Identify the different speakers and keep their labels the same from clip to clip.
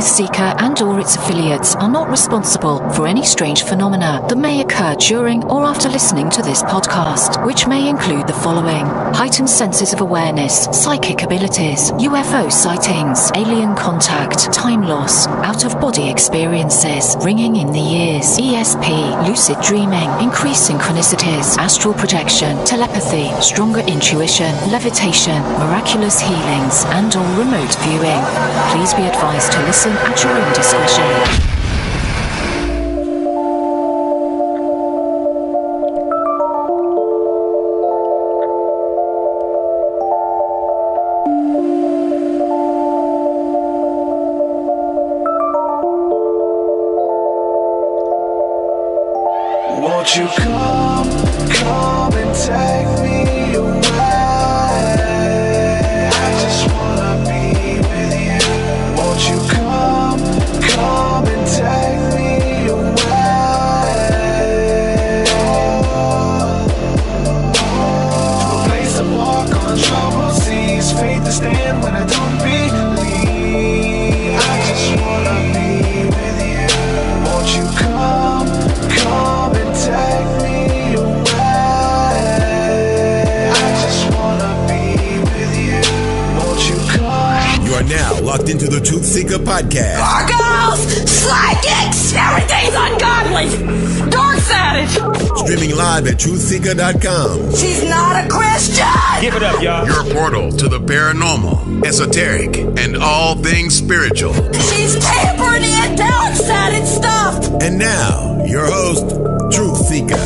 Speaker 1: TruthSeekah and or its affiliates are not responsible for any strange phenomena that may occur during or after listening to this podcast, which may include the following: heightened senses of awareness, psychic abilities, UFO sightings, alien contact, time loss, out-of-body experiences, ringing in the ears, ESP, lucid dreaming, increased synchronicities, astral projection, telepathy, stronger intuition, levitation, miraculous healings, and or remote viewing. Please be advised to listen at your own discretion.
Speaker 2: Won't you come and take me away? I just wanna be with you. Won't you come and take me away? To a place to walk on troubled seas, faith to stand when I don't believe. I just wanna be with you. Won't you come and take me away? I just wanna be with you. Won't you come?
Speaker 3: You are now locked into the TruthSeekah Podcast.
Speaker 4: Gargoyles! Psychics! Everything's ungodly! Dark savage!
Speaker 3: Streaming live at TruthSeekah.com.
Speaker 4: She's not a Christian!
Speaker 5: Give it up, y'all.
Speaker 3: Your portal to the paranormal, esoteric, and all things spiritual.
Speaker 4: She's tampering in dark-sided stuff!
Speaker 3: And now, your host, TruthSeekah.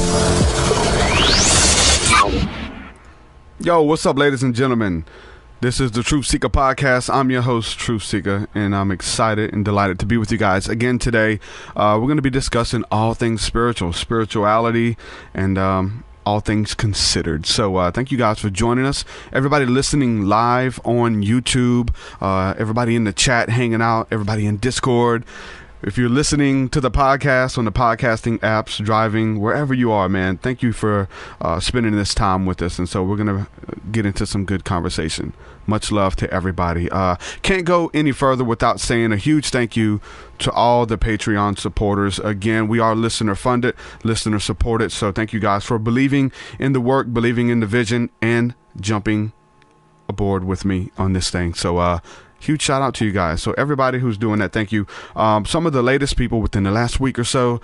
Speaker 6: Yo, what's up, ladies and gentlemen? This is the TruthSeekah Podcast. I'm your host, TruthSeekah, and I'm excited and delighted to be with you guys again today. We're going to be discussing all things spirituality, and all things considered. So thank you guys for joining us. Everybody listening live on YouTube, everybody in the chat hanging out, everybody in Discord. If you're listening to the podcast on the podcasting apps, driving, wherever you are, man, thank you for spending this time with us. And so we're going to get into some good conversation. Much love to everybody. Can't go any further without saying a huge thank you to all the Patreon supporters. Again, we are listener funded, listener supported. So thank you guys for believing in the work, believing in the vision, and jumping aboard with me on this thing. So, huge shout out to you guys. So everybody who's doing that, thank you. Some of the latest people within the last week or so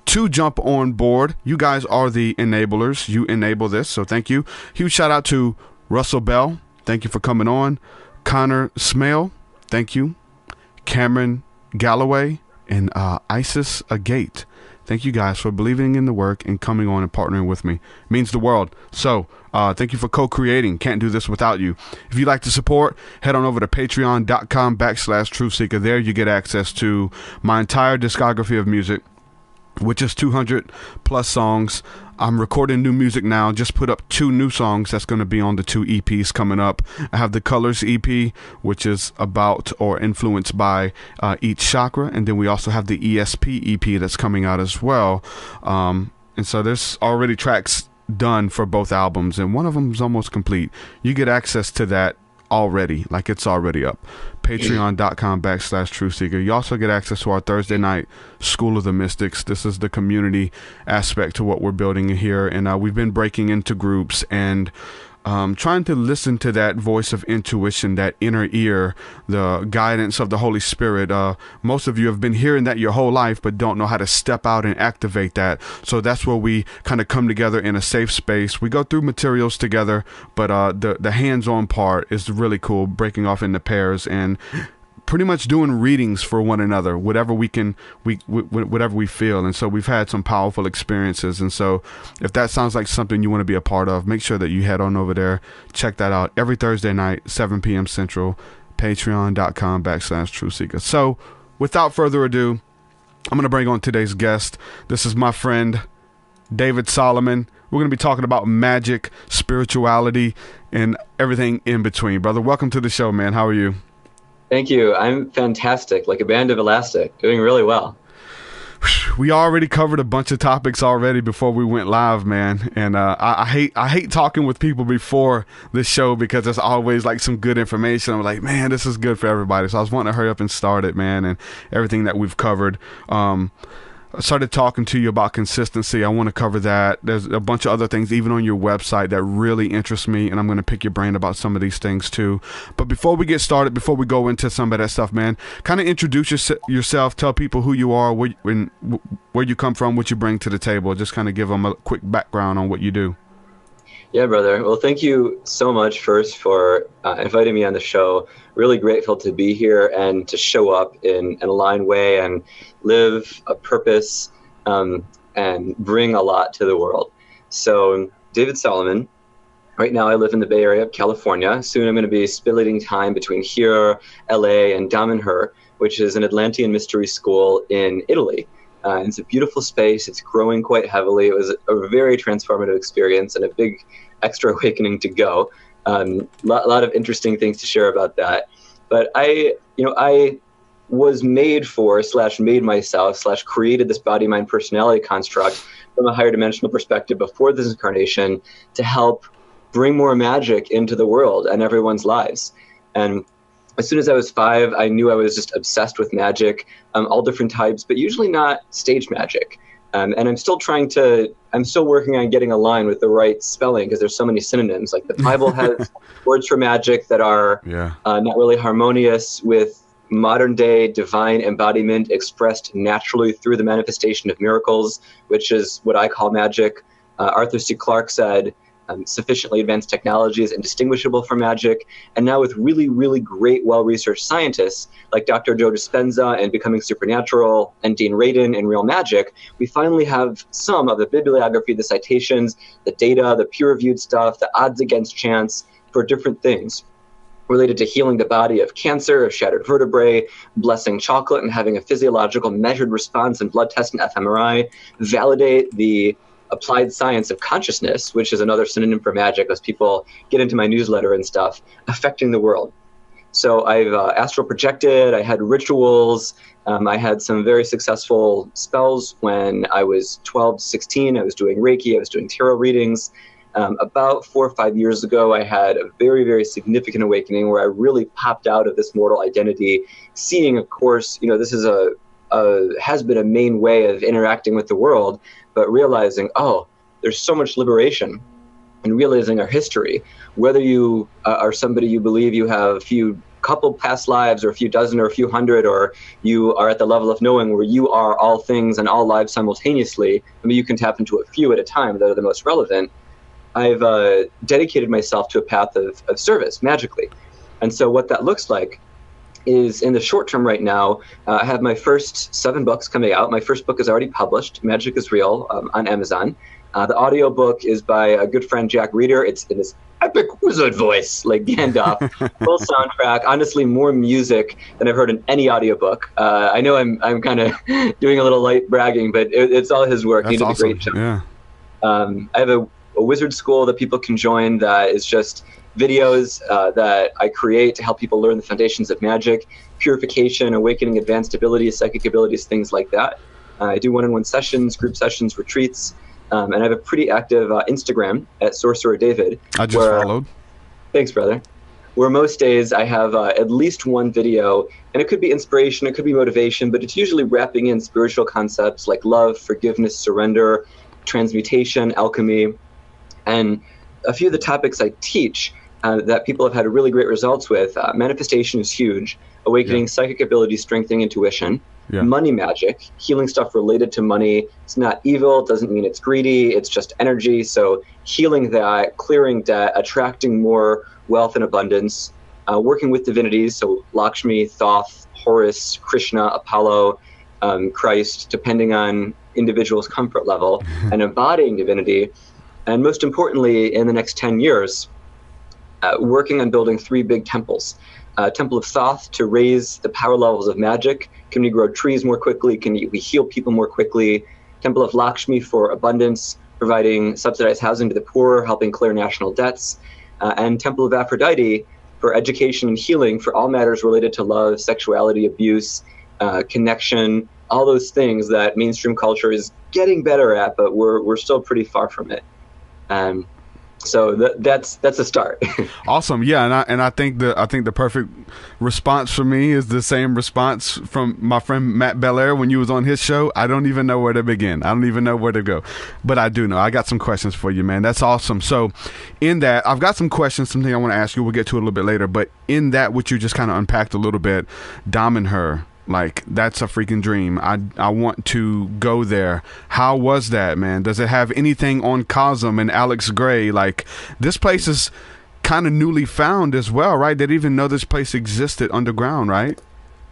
Speaker 6: to jump on board. You guys are the enablers. You enable this. So thank you. Huge shout out to Russell Bell. Thank you for coming on. Connor Smale. Thank you. Cameron Galloway and Isis Agate. Thank you guys for believing in the work and coming on and partnering with me. It means the world. So thank you for co-creating. Can't do this without you. If you'd like to support, head on over to patreon.com/TruthSeekah. There you get access to my entire discography of music, which is 200 plus songs. I'm recording new music now. Just put up 2 new songs that's going to be on the 2 EPs coming up. I have the Colors EP, which is about or influenced by each chakra. And then we also have the ESP EP that's coming out as well. And so there's already tracks done for both albums, and one of them is almost complete. You get access to that already, like it's already up. Patreon.com/TruthSeekah. You also get access to our Thursday night School of the Mystics. This is the community aspect to what we're building here, and we've been breaking into groups and trying to listen to that voice of intuition, that inner ear, the guidance of the Holy Spirit. Most of you have been hearing that your whole life, but don't know how to step out and activate that. So that's where we kind of come together in a safe space. We go through materials together, but the hands-on part is really cool, breaking off into pairs and pretty much doing readings for one another, whatever whatever we feel. And so we've had some powerful experiences. And so if that sounds like something you want to be a part of, make sure that you head on over there. Check that out every Thursday night, 7 p.m. Central, patreon.com/TruthSeekah. So without further ado, I'm going to bring on today's guest. This is my friend, David Solomon. We're going to be talking about magic, spirituality, and everything in between. Brother, welcome to the show, man. How are you?
Speaker 7: Thank you. I'm fantastic, like a band of elastic, doing really well.
Speaker 6: we already covered a bunch of topics already before we went live, man. And I hate talking with people before the show because there's always like some good information. I'm like, man, this is good for everybody. So I was wanting to hurry up and start it, man, and everything that we've covered. I started talking to you about consistency. I want to cover that. There's a bunch of other things, even on your website, that really interest me, and I'm going to pick your brain about some of these things too. But before we get started, before we go into some of that stuff, man, kind of introduce yourself, tell people who you are, where you come from, what you bring to the table. Just kind of give them a quick background on what you do.
Speaker 5: Yeah, brother. Well, thank you so much first for inviting me on the show. Really grateful to be here and to show up in an aligned way and live a purpose and bring a lot to the world. So, David Solomon. Right now I live in the Bay Area of California. Soon I'm going to be splitting time between here, LA, and Damanhur, which is an Atlantean mystery school in Italy. It's a beautiful space. It's growing quite heavily. It was a very transformative experience and a big extra awakening to go. Lot of interesting things to share about that. But I was made for / made myself / created this body, mind, personality construct from a higher dimensional perspective before this incarnation to help bring more magic into the world and everyone's lives. And as soon as I was 5, I knew I was just obsessed with magic, all different types, but usually not stage magic. And I'm still working on getting aligned with the right spelling because there's so many synonyms. Like the Bible has words for magic that are not really harmonious with modern day divine embodiment expressed naturally through the manifestation of miracles, which is what I call magic. Arthur C. Clarke said, sufficiently advanced technology is indistinguishable from magic. And now with really, really great, well-researched scientists like Dr. Joe Dispenza in Becoming Supernatural and Dean Radin in Real Magic, we finally have some of the bibliography, the citations, the data, the peer-reviewed stuff, the odds against chance for different things related to healing the body of cancer, of shattered vertebrae, blessing chocolate and having a physiological measured response in blood test and fMRI, validate the applied science of consciousness, which is another synonym for magic as people get into my newsletter and stuff, affecting the world. So I've astral projected, I had rituals, I had some very successful spells when I was 12 to 16. I was doing Reiki, I was doing tarot readings. About 4 or 5 years ago, I had a very, very significant awakening where I really popped out of this mortal identity, seeing, of course, this is has been a main way of interacting with the world, but realizing, there's so much liberation in realizing our history. Whether you are somebody you believe you have a few couple past lives or a few dozen or a few hundred, or you are at the level of knowing where you are all things and all lives simultaneously, you can tap into a few at a time that are the most relevant. I've dedicated myself to a path of service magically. And so what that looks like is in the short term right now, I have my first 7 books coming out. My first book is already published, Magic is Real, on Amazon. The audio book is by a good friend, Jack Reeder. It's in this epic wizard voice, like Gandalf, full soundtrack, honestly more music than I've heard in any audiobook. I know I'm kind of doing a little light bragging, but it's all his work.
Speaker 6: That's
Speaker 5: he did
Speaker 6: awesome.
Speaker 5: a great job.
Speaker 6: Yeah.
Speaker 5: I have a wizard school that people can join that is just videos that I create to help people learn the foundations of magic, purification, awakening advanced abilities, psychic abilities, things like that. I do one-on-one sessions, group sessions, retreats, and I have a pretty active Instagram at Sorcerer David.
Speaker 6: I just followed.
Speaker 5: Thanks, brother. Where most days I have at least one video, and it could be inspiration, it could be motivation, but it's usually wrapping in spiritual concepts like love, forgiveness, surrender, transmutation, alchemy, and a few of the topics I teach that people have had really great results with. Manifestation is huge. Awakening psychic ability, strengthening intuition. Money magic, healing stuff related to money. It's not evil, it doesn't mean it's greedy, it's just energy. So healing that, clearing debt, attracting more wealth and abundance. Working with divinities, so Lakshmi, Thoth, Horus, Krishna, Apollo, Christ, depending on individual's comfort level, and embodying divinity. And most importantly, in the next 10 years, working on building 3 big temples. Temple of Thoth to raise the power levels of magic. Can we grow trees more quickly? Can we heal people more quickly? Temple of Lakshmi for abundance, providing subsidized housing to the poor, helping clear national debts. And Temple of Aphrodite for education and healing for all matters related to love, sexuality, abuse, connection, all those things that mainstream culture is getting better at, but we're still pretty far from it. So that's a start.
Speaker 6: Awesome. Yeah, and I think the perfect response for me is the same response from my friend Matt Belair when you was on his show. I don't even know where to begin. I don't even know where to go. But I do know. I got some questions for you, man. That's awesome. So in that, I've got some questions, something I want to ask you. We'll get to it a little bit later. But in that, which you just kind of unpacked a little bit, Damanhur, like, that's a freaking dream. I want to go there. How was that, man? Does it have anything on Cosm and Alex Gray? Like, this place is kind of newly found as well, right? They didn't even know this place existed underground, right?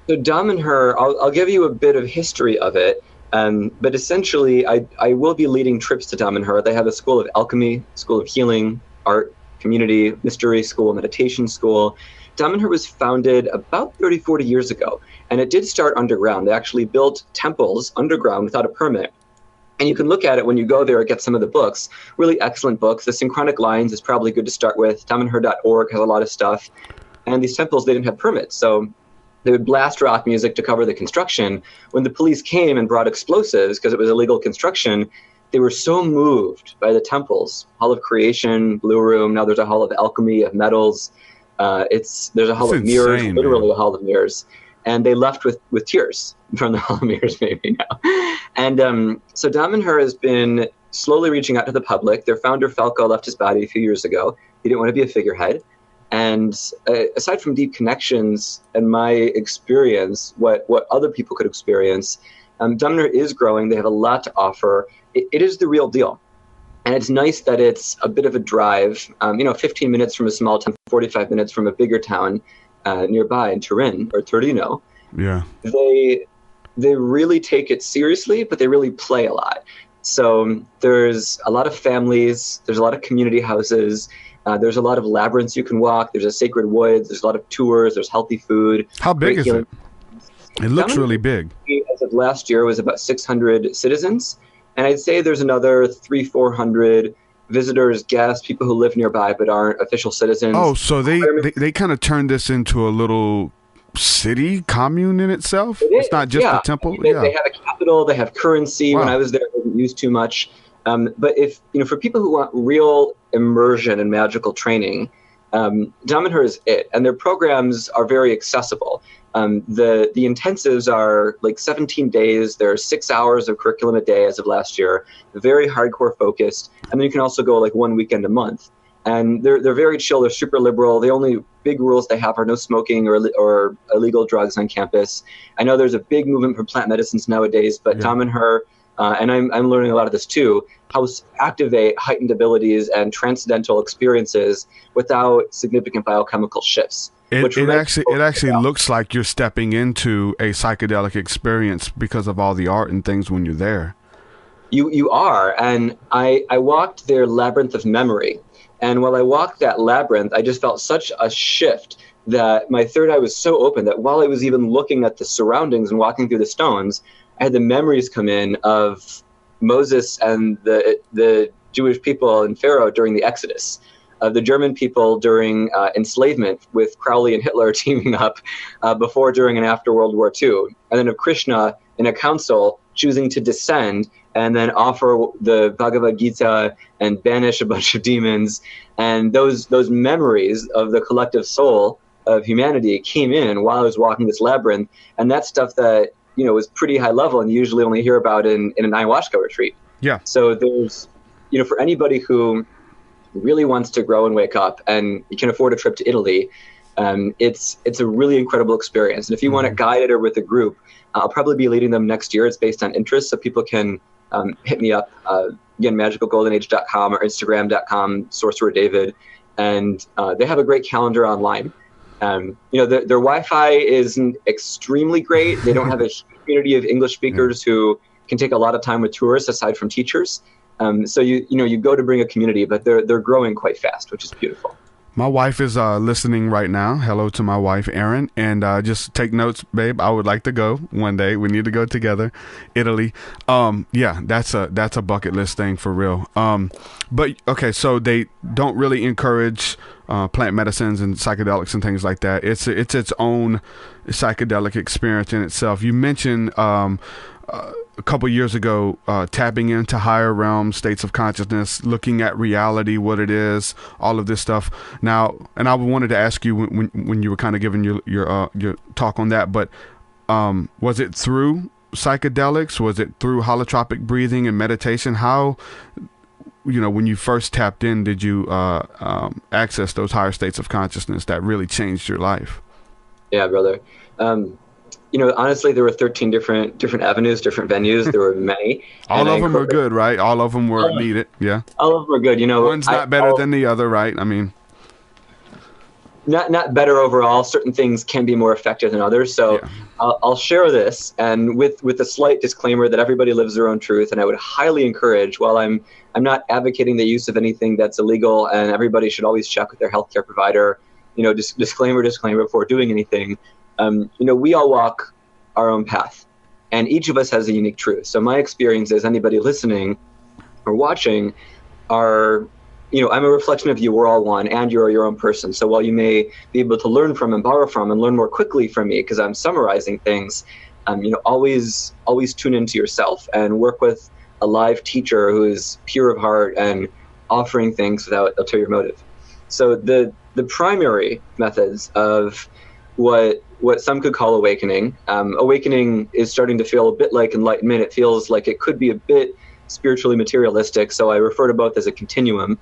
Speaker 5: So Damanhur, I'll give you a bit of history of it. But essentially, I will be leading trips to Damanhur. They have a school of alchemy, school of healing, art, community, mystery school, meditation school. Damanhur was founded about 30, 40 years ago, and it did start underground. They actually built temples underground without a permit. And you can look at it when you go there and get some of the books, really excellent books. The Synchronic Lines is probably good to start with. Damanhur.org has a lot of stuff. And these temples, they didn't have permits. So they would blast rock music to cover the construction. When the police came and brought explosives, because it was illegal construction, they were so moved by the temples. Hall of Creation, Blue Room, now there's a Hall of Alchemy, of metals. There's a hall of mirrors, literally a hall of mirrors, and they left with tears from the hall of mirrors maybe now. And so Damanhur has been slowly reaching out to the public. Their founder, Falco, left his body a few years ago. He didn't want to be a figurehead. And aside from deep connections and my experience, what other people could experience, Damanhur is growing. They have a lot to offer. It is the real deal. And it's nice that it's a bit of a drive, 15 minutes from a small town, 45 minutes from a bigger town nearby in Turin or Torino.
Speaker 6: Yeah.
Speaker 5: They really take it seriously, but they really play a lot. So there's a lot of families, there's a lot of community houses, there's a lot of labyrinths you can walk, there's a sacred woods, there's a lot of tours, there's healthy food.
Speaker 6: How big is it? It looks really big.
Speaker 5: As of last year, was about 600 citizens. And I'd say there's another 300-400 visitors, guests, people who live nearby but aren't official citizens.
Speaker 6: Oh, so they kind of turned this into a little city commune in itself? It's not just a temple?
Speaker 5: They have a capital, they have currency. Wow. When I was there, I wasn't used too much. But if, for people who want real immersion and magical training, Damanhur is it. And their programs are very accessible. The intensives are like 17 days. There are 6 hours of curriculum a day as of last year, very hardcore focused. And then you can also go like one weekend a month. And they're very chill. They're super liberal. The only big rules they have are no smoking or illegal drugs on campus. I know there's a big movement for plant medicines nowadays, but Damanhur, and I'm learning a lot of this too, how to activate heightened abilities and transcendental experiences without significant biochemical shifts.
Speaker 6: It actually looks like you're stepping into a psychedelic experience because of all the art and things when you're there.
Speaker 5: You are, and I walked their labyrinth of memory. And while I walked that labyrinth, I just felt such a shift that my third eye was so open that while I was even looking at the surroundings and walking through the stones, I had the memories come in of Moses and the Jewish people and Pharaoh during the Exodus, of the German people during enslavement with Crowley and Hitler teaming up before, during, and after World War II, and then of Krishna in a council choosing to descend and then offer the Bhagavad Gita and banish a bunch of demons. And those memories of the collective soul of humanity came in while I was walking this labyrinth. And that's stuff that, was pretty high level and you usually only hear about in an ayahuasca retreat.
Speaker 6: Yeah.
Speaker 5: So there's, for anybody who really wants to grow and wake up and you can afford a trip to Italy, it's a really incredible experience. And if you want to guide it or with a group, I'll probably be leading them next year. It's based on interest, so people can hit me up, again, magicalgoldenage.com or instagram.com, Sorcerer David, and they have a great calendar online. Their Wi-Fi isn't extremely great. They don't have a community of English speakers who can take a lot of time with tourists aside from teachers. So you go to bring a community, but they're growing quite fast, which is beautiful.
Speaker 6: My wife is listening right now. Hello to my wife, Erin. And just take notes, babe. I would like to go one day. We need to go together. Italy. That's a bucket list thing for real. But okay, so they don't really encourage plant medicines and psychedelics and things like that. It's its own psychedelic experience in itself. You mentioned a couple years ago tapping into higher realm states of consciousness, looking at reality, what it is, all of this stuff. Now, and I wanted to ask you when you were kind of giving your talk on that, but was it through psychedelics? Was it through holotropic breathing and meditation? How, when you first tapped in, did you access those higher states of consciousness that really changed your life?
Speaker 5: Yeah, brother. Honestly, there were 13 different avenues, different venues. There were many.
Speaker 6: All of them are good, right? All of them were needed. Yeah.
Speaker 5: All of them are good.
Speaker 6: One's not better than the other, right? I mean,
Speaker 5: not better overall. Certain things can be more effective than others. So yeah. I'll share this, and with a slight disclaimer that everybody lives their own truth. And I would highly encourage, while I'm not advocating the use of anything that's illegal, and everybody should always check with their healthcare provider. Disclaimer before doing anything. We all walk our own path, and each of us has a unique truth. So my experience is anybody listening or watching are, I'm a reflection of you. We're all one, and you're your own person. So while you may be able to learn from and borrow from and learn more quickly from me because I'm summarizing things, always tune into yourself and work with a live teacher who is pure of heart and offering things without ulterior motive. So the primary methods of what some could call awakening. Awakening is starting to feel a bit like enlightenment. It feels like it could be a bit spiritually materialistic, so I refer to both as a continuum.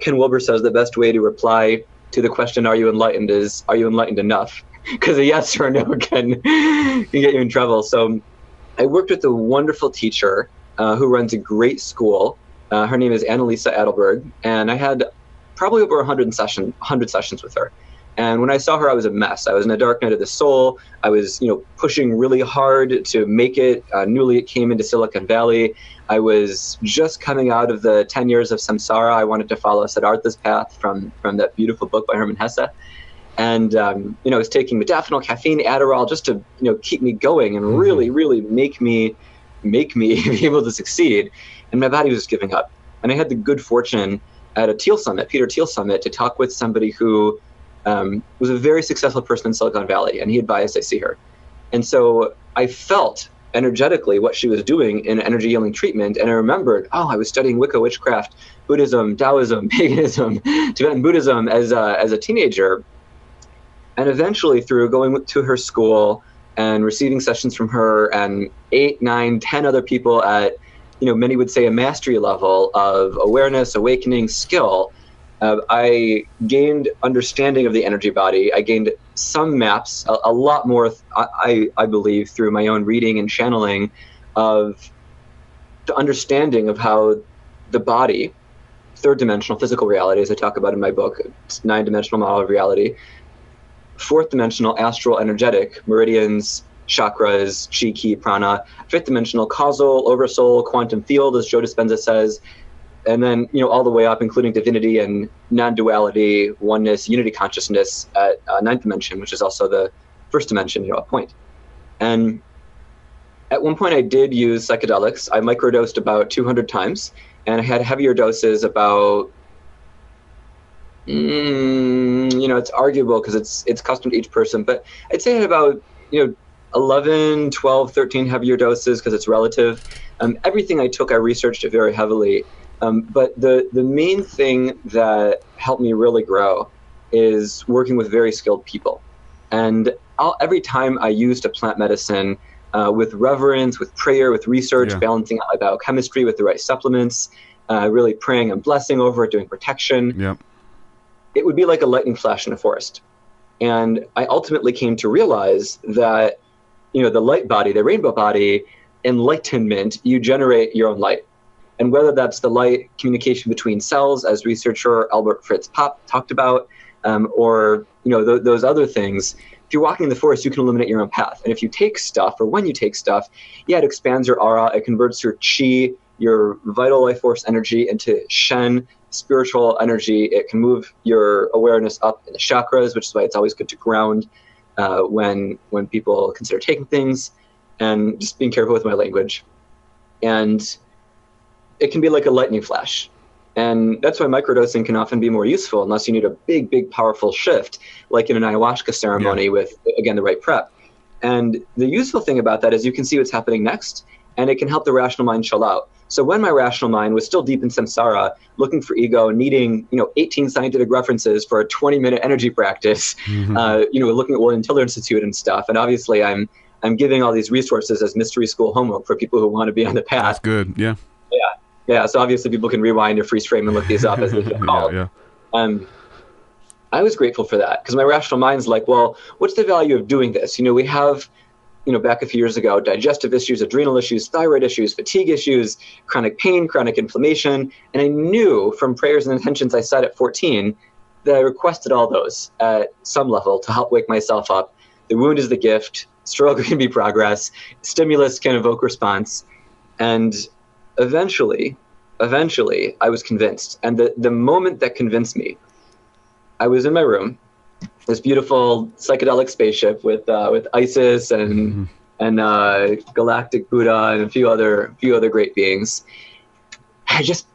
Speaker 5: Ken Wilber says the best way to reply to the question, are you enlightened, is, are you enlightened enough? Because a yes or a no can get you in trouble. So I worked with a wonderful teacher who runs a great school. Her name is Annalisa Adelberg, and I had probably over 100 sessions with her. And when I saw her, I was a mess. I was in a dark night of the soul. I was, pushing really hard to make it. Newly it came into Silicon Valley. I was just coming out of the 10 years of samsara. I wanted to follow Siddhartha's path from that beautiful book by Hermann Hesse. And, I was taking modafinil, caffeine, Adderall, just to, keep me going and really, really make me be able to succeed. And my body was just giving up. And I had the good fortune at a Peter Thiel Summit, to talk with somebody who was a very successful person in Silicon Valley, and he advised I see her. And so I felt energetically what she was doing in energy healing treatment, and I remembered, I was studying Wicca, witchcraft, Buddhism, Taoism, paganism, Tibetan Buddhism as a teenager. And eventually, through going to her school and receiving sessions from her and 8, 9, 10 other people at, many would say a mastery level of awareness, awakening, skill, I gained understanding of the energy body. I gained some maps, a lot more, I believe, through my own reading and channeling of the understanding of how the body, third-dimensional physical reality, as I talk about in my book, it's 9-dimensional model of reality, fourth-dimensional astral energetic, meridians, chakras, chi, ki, prana, fifth-dimensional causal, oversoul, quantum field, as Joe Dispenza says, and then, all the way up, including divinity and non-duality, oneness, unity consciousness at ninth dimension, which is also the first dimension, a point. And at one point I did use psychedelics. I microdosed about 200 times, and I had heavier doses about, it's arguable because it's custom to each person, but I'd say I had about, 11, 12, 13 heavier doses because it's relative. Everything I took, I researched it very heavily. But the main thing that helped me really grow is working with very skilled people. And every time I used a plant medicine with reverence, with prayer, with research, balancing out my biochemistry with the right supplements, really praying and blessing over it, doing protection, it would be like a lightning flash in a forest. And I ultimately came to realize that, the light body, the rainbow body, enlightenment, you generate your own light. And whether that's the light communication between cells, as researcher Albert Fritz Popp talked about, or those other things, if you're walking in the forest, you can illuminate your own path. And if you take stuff, or when you take stuff, it expands your aura, it converts your chi, your vital life force energy, into Shen, spiritual energy. It can move your awareness up in the chakras, which is why it's always good to ground when people consider taking things, and just being careful with my language. And it can be like a lightning flash. And that's why microdosing can often be more useful unless you need a big, big, powerful shift, like in an ayahuasca ceremony with, again, the right prep. And the useful thing about that is you can see what's happening next, and it can help the rational mind chill out. So when my rational mind was still deep in samsara, looking for ego, needing 18 scientific references for a 20-minute energy practice, looking at William Tiller Institute and stuff, and obviously I'm giving all these resources as mystery school homework for people who want to be on the path.
Speaker 6: That's good, yeah.
Speaker 5: Yeah, so obviously people can rewind or freeze frame and look these up as they get called. I was grateful for that because my rational mind's like, well, what's the value of doing this? We have, back a few years ago, digestive issues, adrenal issues, thyroid issues, fatigue issues, chronic pain, chronic inflammation. And I knew from prayers and intentions I said at 14 that I requested all those at some level to help wake myself up. The wound is the gift. Struggle can be progress. Stimulus can evoke response. And eventually, I was convinced. And the moment that convinced me, I was in my room, this beautiful psychedelic spaceship with Isis and Galactic Buddha and a few other great beings. I just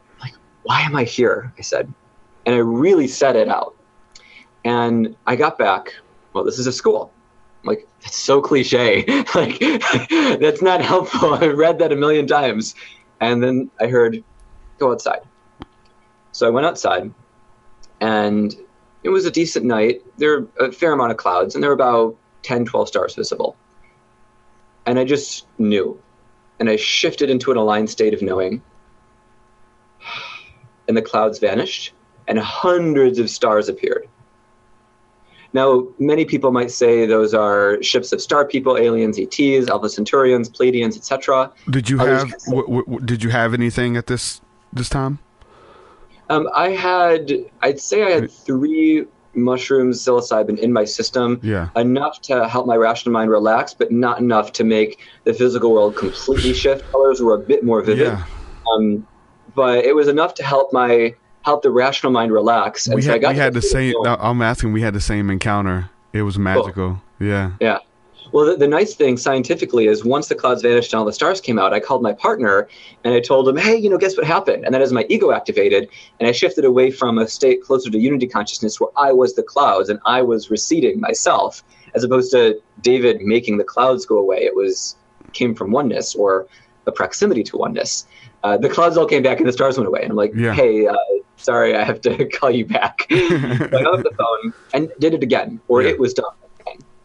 Speaker 5: why am I here? I said, and I really said it out. And I got back. Well, this is a school. That's so cliche. That's not helpful. I read that a million times. And then I heard, go outside. So I went outside, and it was a decent night. There were a fair amount of clouds, and there were about 10, 12 stars visible. And I just knew. And I shifted into an aligned state of knowing. And the clouds vanished, and hundreds of stars appeared. Now, many people might say those are ships of star people, aliens, ETs, Alpha Centaurians, Pleiadians, etc.
Speaker 6: Did you have anything at this time? I'd say I had 3 mushrooms, psilocybin in my system, enough to help my rational mind relax, but not enough to make the physical world completely shift. Colors were a bit more vivid, but it was enough to help the rational mind relax. And we had the same. I'm asking. We had the same encounter. It was magical. Cool. Yeah.
Speaker 5: Well, the nice thing scientifically is once the clouds vanished and all the stars came out, I called my partner and I told him, hey, guess what happened? And that is my ego activated, and I shifted away from a state closer to unity consciousness where I was the clouds and I was receding myself, as opposed to David making the clouds go away. Came from oneness or a proximity to oneness. The clouds all came back and the stars went away. And I'm like, hey, sorry, I have to call you back. So I hung up the phone and did it again, or it was done.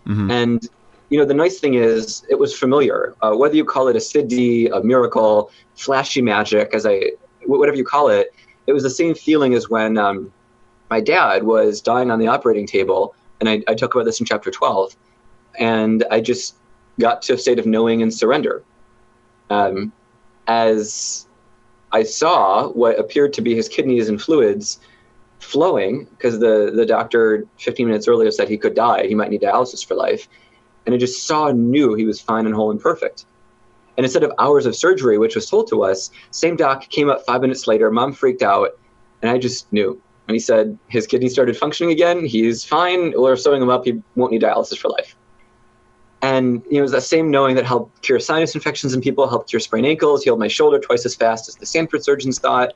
Speaker 5: And the nice thing is it was familiar. Whether you call it a siddhi, a miracle, flashy magic, whatever you call it, it was the same feeling as when my dad was dying on the operating table. And I talk about this in chapter 12. And I just got to a state of knowing and surrender. As I saw what appeared to be his kidneys and fluids flowing, because the doctor 15 minutes earlier said he could die. He might need dialysis for life. And I just saw and knew he was fine and whole and perfect. And instead of hours of surgery, which was told to us, same doc came up 5 minutes later. Mom freaked out, and I just knew. And he said his kidneys started functioning again. He's fine. We're sewing him up. He won't need dialysis for life. And it was that same knowing that helped cure sinus infections in people, helped cure sprained ankles, healed my shoulder twice as fast as the Stanford surgeons thought.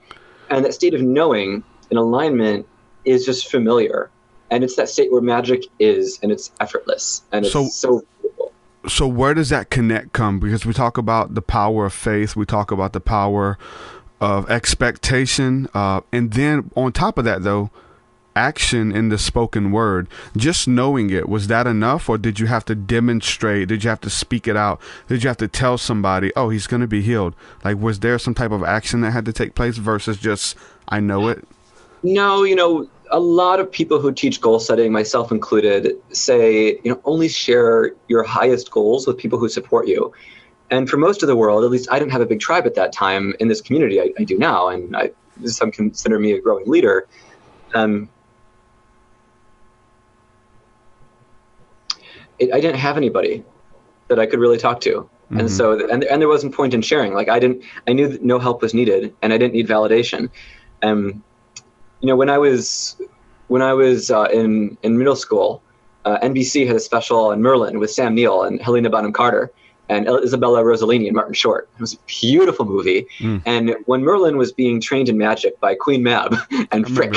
Speaker 5: And that state of knowing in alignment is just familiar. And it's that state where magic is, and it's effortless, and it's so beautiful.
Speaker 6: So where does that connect come? Because we talk about the power of faith, we talk about the power of expectation, and then on top of that, though, action in the spoken word. Just knowing it, was that enough, or did you have to demonstrate? Did you have to speak it out? Did you have to tell somebody, oh, he's going to be healed? Was there some type of action that had to take place versus just, I know it?
Speaker 5: No, a lot of people who teach goal setting, myself included, say, only share your highest goals with people who support you. And for most of the world, at least I didn't have a big tribe at that time in this community. I do now, and some consider me a growing leader. I didn't have anybody that I could really talk to. And so, and there wasn't point in sharing. I knew that no help was needed, and I didn't need validation. When I was in middle school, NBC had a special on Merlin with Sam Neill and Helena Bonham Carter. and Isabella Rossellini and Martin Short. It was a beautiful movie. And when Merlin was being trained in magic by Queen Mab and Frick,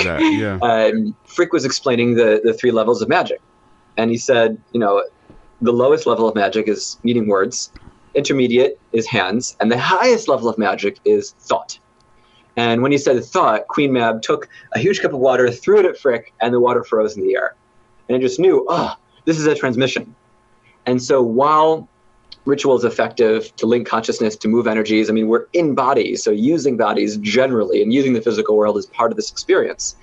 Speaker 5: Frick was explaining the 3 levels of magic. And he said, the lowest level of magic is meaning words, intermediate is hands, and the highest level of magic is thought. And when he said thought, Queen Mab took a huge cup of water, threw it at Frick, and the water froze in the air. And I just knew, this is a transmission. And so while ritual is effective to link consciousness, to move energies, we're in bodies, so using bodies generally and using the physical world is part of this experience.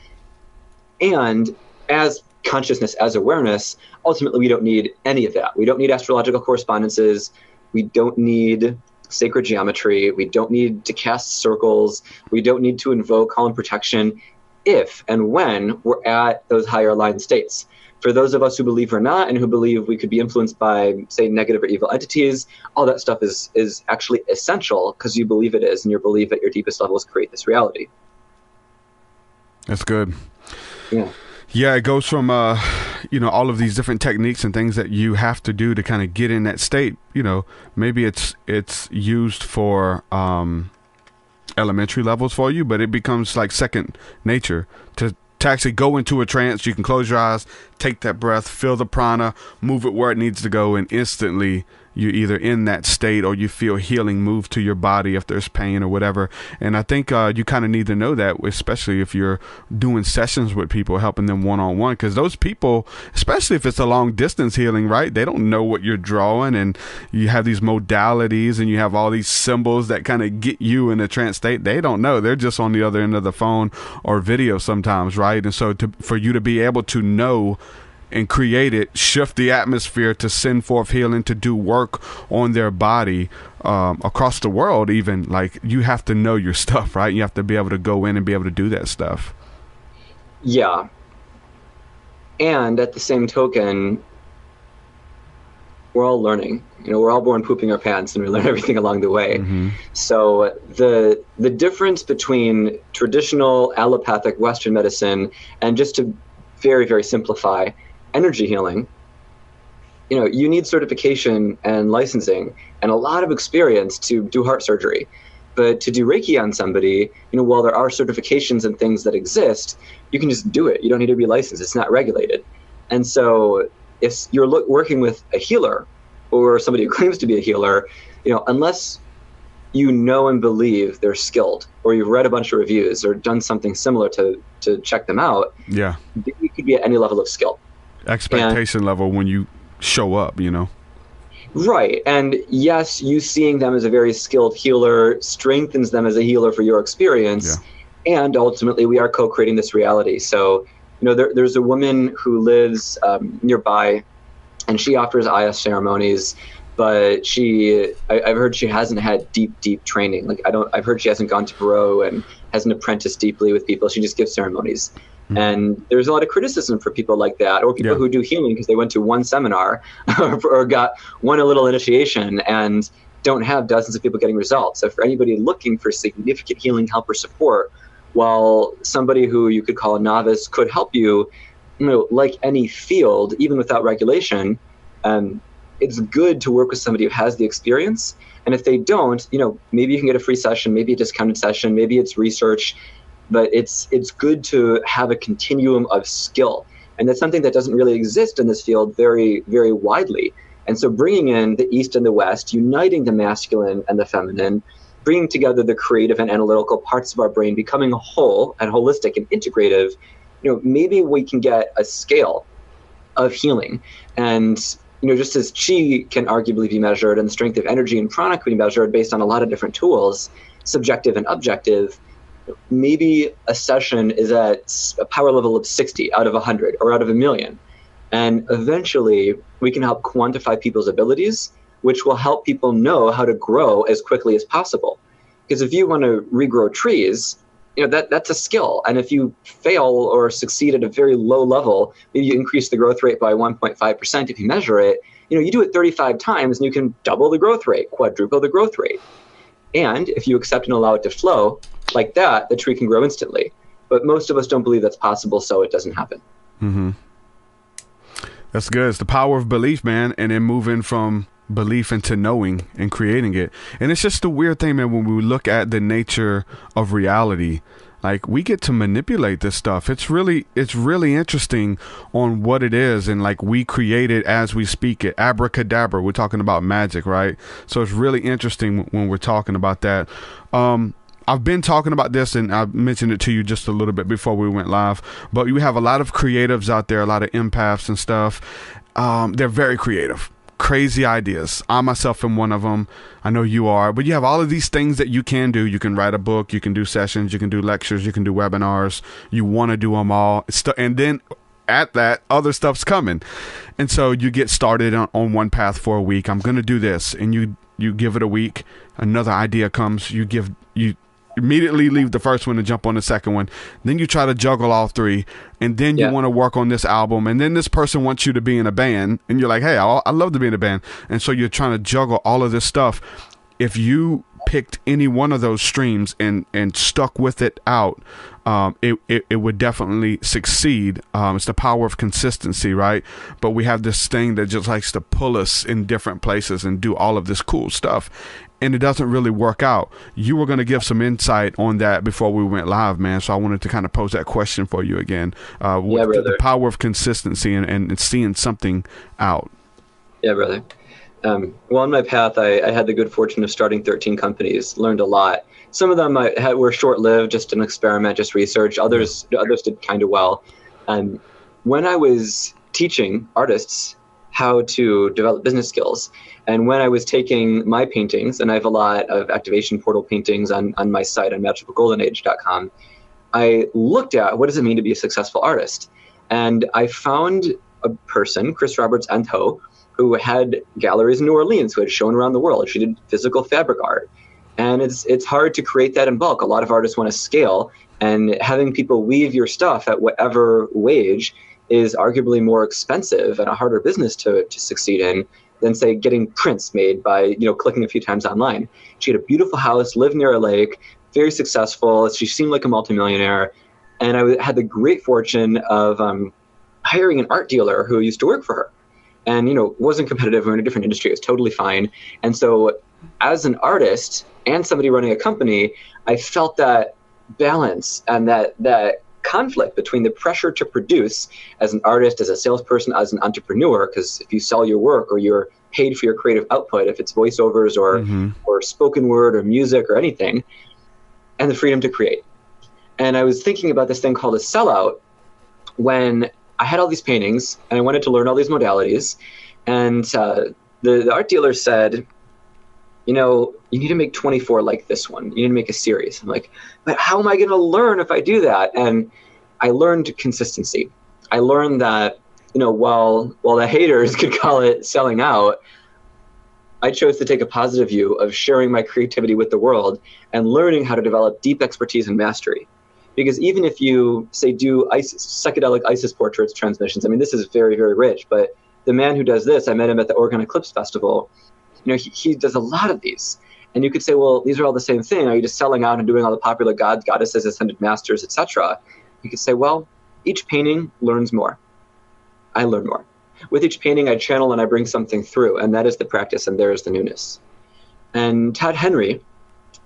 Speaker 5: And as consciousness, as awareness, ultimately we don't need any of that. We don't need astrological correspondences. We don't need sacred geometry. We don't need to cast circles. We don't need to invoke calm protection if and when we're at those higher aligned states. For those of us who believe we're not and who believe we could be influenced by, say, negative or evil entities, all that stuff is actually essential because you believe it is, and your belief at your deepest levels create this reality.
Speaker 6: That's good.
Speaker 5: Yeah.
Speaker 6: Yeah, it goes from, all of these different techniques and things that you have to do to kind of get in that state. Maybe it's used for elementary levels for you, but it becomes like second nature to actually go into a trance. You can close your eyes, take that breath, feel the prana, move it where it needs to go, and instantly you're either in that state or you feel healing move to your body if there's pain or whatever. And I think you kind of need to know that, especially if you're doing sessions with people, helping them one-on-one, because those people, especially if it's a long distance healing, right, they don't know what you're drawing, and you have these modalities and you have all these symbols that kind of get you in a trance state. They don't know. They're just on the other end of the phone or video sometimes, right? And so for you to be able to know and create it, shift the atmosphere to send forth healing, to do work on their body across the world, even, like, you have to know your stuff, right? You have to be able to go in and be able to do that stuff.
Speaker 5: Yeah. And at the same token, we're all learning. We're all born pooping our pants, and we learn everything along the way. So the difference between traditional allopathic Western medicine and, just to very, very simplify, energy healing, you need certification and licensing and a lot of experience to do heart surgery. But to do Reiki on somebody, while there are certifications and things that exist, you can just do it. You don't need to be licensed. It's not regulated. And so if you're working with a healer or somebody who claims to be a healer, unless you know and believe they're skilled, or you've read a bunch of reviews or done something similar to check them out,
Speaker 6: yeah,
Speaker 5: you could be at any level of skill.
Speaker 6: Expectation level when you show up,
Speaker 5: Right. And yes, you seeing them as a very skilled healer strengthens them as a healer for your experience. Yeah. And ultimately, we are co-creating this reality. So, there's a woman who lives nearby, and she offers Aya ceremonies, but I've heard she hasn't had deep training. I've heard she hasn't gone to Bro and hasn't apprenticed deeply with people. She just gives ceremonies. And there's a lot of criticism for people like that, or people who do healing because they went to one seminar or got a little initiation and don't have dozens of people getting results. So for anybody looking for significant healing help or support, while somebody who you could call a novice could help you, like any field, even without regulation, it's good to work with somebody who has the experience. And if they don't, maybe you can get a free session, maybe a discounted session, maybe it's research. But it's good to have a continuum of skill. And that's something that doesn't really exist in this field very, very widely. And so bringing in the East and the West, uniting the masculine and the feminine, bringing together the creative and analytical parts of our brain, becoming whole and holistic and integrative, maybe we can get a scale of healing. And, just as chi can arguably be measured and the strength of energy and prana can be measured based on a lot of different tools, subjective and objective, maybe a session is at a power level of 60 out of 100 or out of 1,000,000. And eventually we can help quantify people's abilities, which will help people know how to grow as quickly as possible. Because if you want to regrow trees, that's a skill. And if you fail or succeed at a very low level, maybe you increase the growth rate by 1.5% if you measure it, you do it 35 times and you can double the growth rate, quadruple the growth rate. And if you accept and allow it to flow, like that, the tree can grow instantly. But most of us don't believe that's possible, so it doesn't happen.
Speaker 6: That's good. It's the power of belief, man. And then moving from belief into knowing and creating it. And it's just a weird thing, man, when we look at the nature of reality. Like, we get to manipulate this stuff. It's really interesting on what it is. And like, we create it as we speak it. Abracadabra. We're talking about magic, right? So it's really interesting when we're talking about that. I've been talking about this, and I mentioned it to you just a little bit before we went live, but you have a lot of creatives out there, a lot of empaths and stuff. They're very creative. Crazy ideas. I myself am one of them. I know you are, but you have all of these things that you can do. You can write a book, you can do sessions, you can do lectures, you can do webinars. You want to do them all. And then at that, other stuff's coming. And so you get started on one path for a week. I'm going to do this. And you give it a week. Another idea comes. You immediately leave the first one and jump on the second one. Then you try to juggle all three, and then you want to work on this album, and then this person wants you to be in a band, and you're like, hey, I love to be in a band. And so you're trying to juggle all of this stuff. If you picked any one of those streams and stuck with it out, it would definitely succeed. It's the power of consistency, right? But we have this thing that just likes to pull us in different places and do all of this cool stuff, and it doesn't really work out. You were going to give some insight on that before we went live, man. So I wanted to kind of pose that question for you again. The power of consistency and seeing something out. Yeah, brother.
Speaker 5: Well, on my path, I had the good fortune of starting 13 companies, learned a lot. Some of them were short-lived, just an experiment, just research. Others did kind of well. When I was teaching artists how to develop business skills, and when I was taking my paintings, and I have a lot of activation portal paintings on my site on magicalgoldenage.com, I looked at what does it mean to be a successful artist. And I found a person, Chris Roberts Entho, who had galleries in New Orleans, who had shown around the world. She did physical fabric art. And it's hard to create that in bulk. A lot of artists want to scale, and having people weave your stuff at whatever wage is arguably more expensive and a harder business to succeed in than, say, getting prints made by, clicking a few times online. She had a beautiful house, lived near a lake, very successful. She seemed like a multimillionaire. And I had the great fortune of hiring an art dealer who used to work for her. And, wasn't competitive or in a different industry. It was totally fine. And so as an artist and somebody running a company, I felt that balance and that conflict between the pressure to produce as an artist, as a salesperson, as an entrepreneur, because if you sell your work or you're paid for your creative output, if it's voiceovers or spoken word or music or anything, and the freedom to create. And I was thinking about this thing called a sellout when I had all these paintings and I wanted to learn all these modalities. And the art dealer said, you need to make 24 like this one. You need to make a series. I'm like, but how am I going to learn if I do that? And I learned consistency. I learned that, while the haters could call it selling out, I chose to take a positive view of sharing my creativity with the world and learning how to develop deep expertise and mastery. Because even if you, say, do psychedelic ISIS portraits transmissions, I mean, this is very, very rich. But the man who does this, I met him at the Oregon Eclipse Festival. He does a lot of these. And you could say, well, these are all the same thing. Are you just selling out and doing all the popular gods, goddesses, ascended masters, etc.? You could say, well, each painting learns more. I learn more. With each painting, I channel and I bring something through. And that is the practice, and there is the newness. And Todd Henry,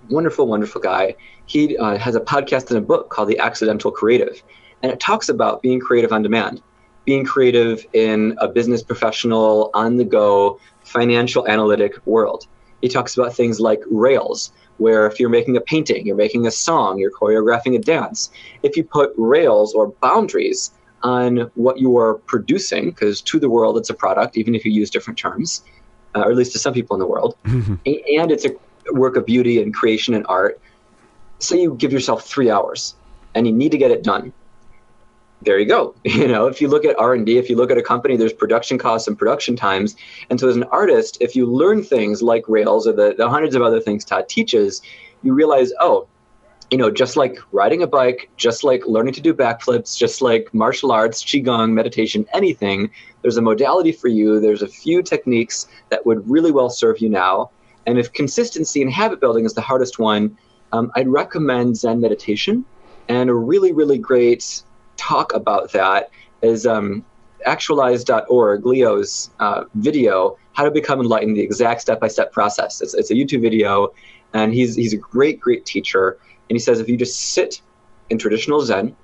Speaker 5: wonderful, wonderful guy, he has a podcast and a book called The Accidental Creative. And it talks about being creative on demand, being creative in a business professional, on-the-go, financial analytic world. He talks about things like rails, where if you're making a painting, you're making a song, you're choreographing a dance. If you put rails or boundaries on what you are producing, because to the world it's a product, even if you use different terms, or at least to some people in the world, and it's a work of beauty and creation and art. Say you give yourself 3 hours and you need to get it done. There you go. If you look at R&D, if you look at a company, there's production costs and production times. And so as an artist, if you learn things like Rails or the hundreds of other things Todd teaches, you realize, just like riding a bike, just like learning to do backflips, just like martial arts, qigong, meditation, anything, there's a modality for you. There's a few techniques that would really well serve you now. And if consistency and habit building is the hardest one, I'd recommend Zen meditation. And a really, really great talk about that is actualize.org, Leo's video, How to Become Enlightened, the exact step-by-step process. It's a YouTube video, and he's a great, great teacher. And he says if you just sit in traditional Zen,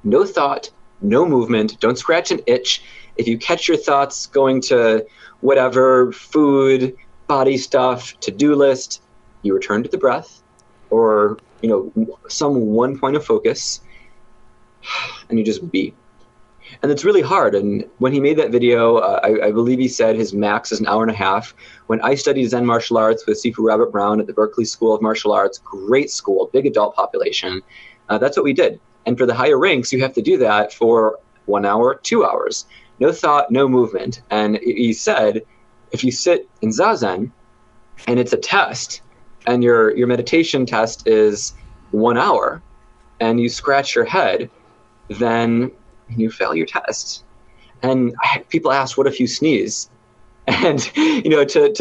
Speaker 5: no thought, no movement, don't scratch an itch. If you catch your thoughts going to whatever, food, body stuff, to-do list, you return to the breath or, some one point of focus, and you just be. And it's really hard. And when he made that video, I believe he said his max is an hour and a half. When I studied Zen martial arts with Sifu Robert Brown at the Berkeley School of Martial Arts, great school, big adult population, that's what we did. And for the higher ranks, you have to do that for 1 hour, 2 hours. No thought, no movement. And he said, if you sit in Zazen and it's a test, and your meditation test is 1 hour, and you scratch your head, then you fail your test. And people ask, what if you sneeze? And, to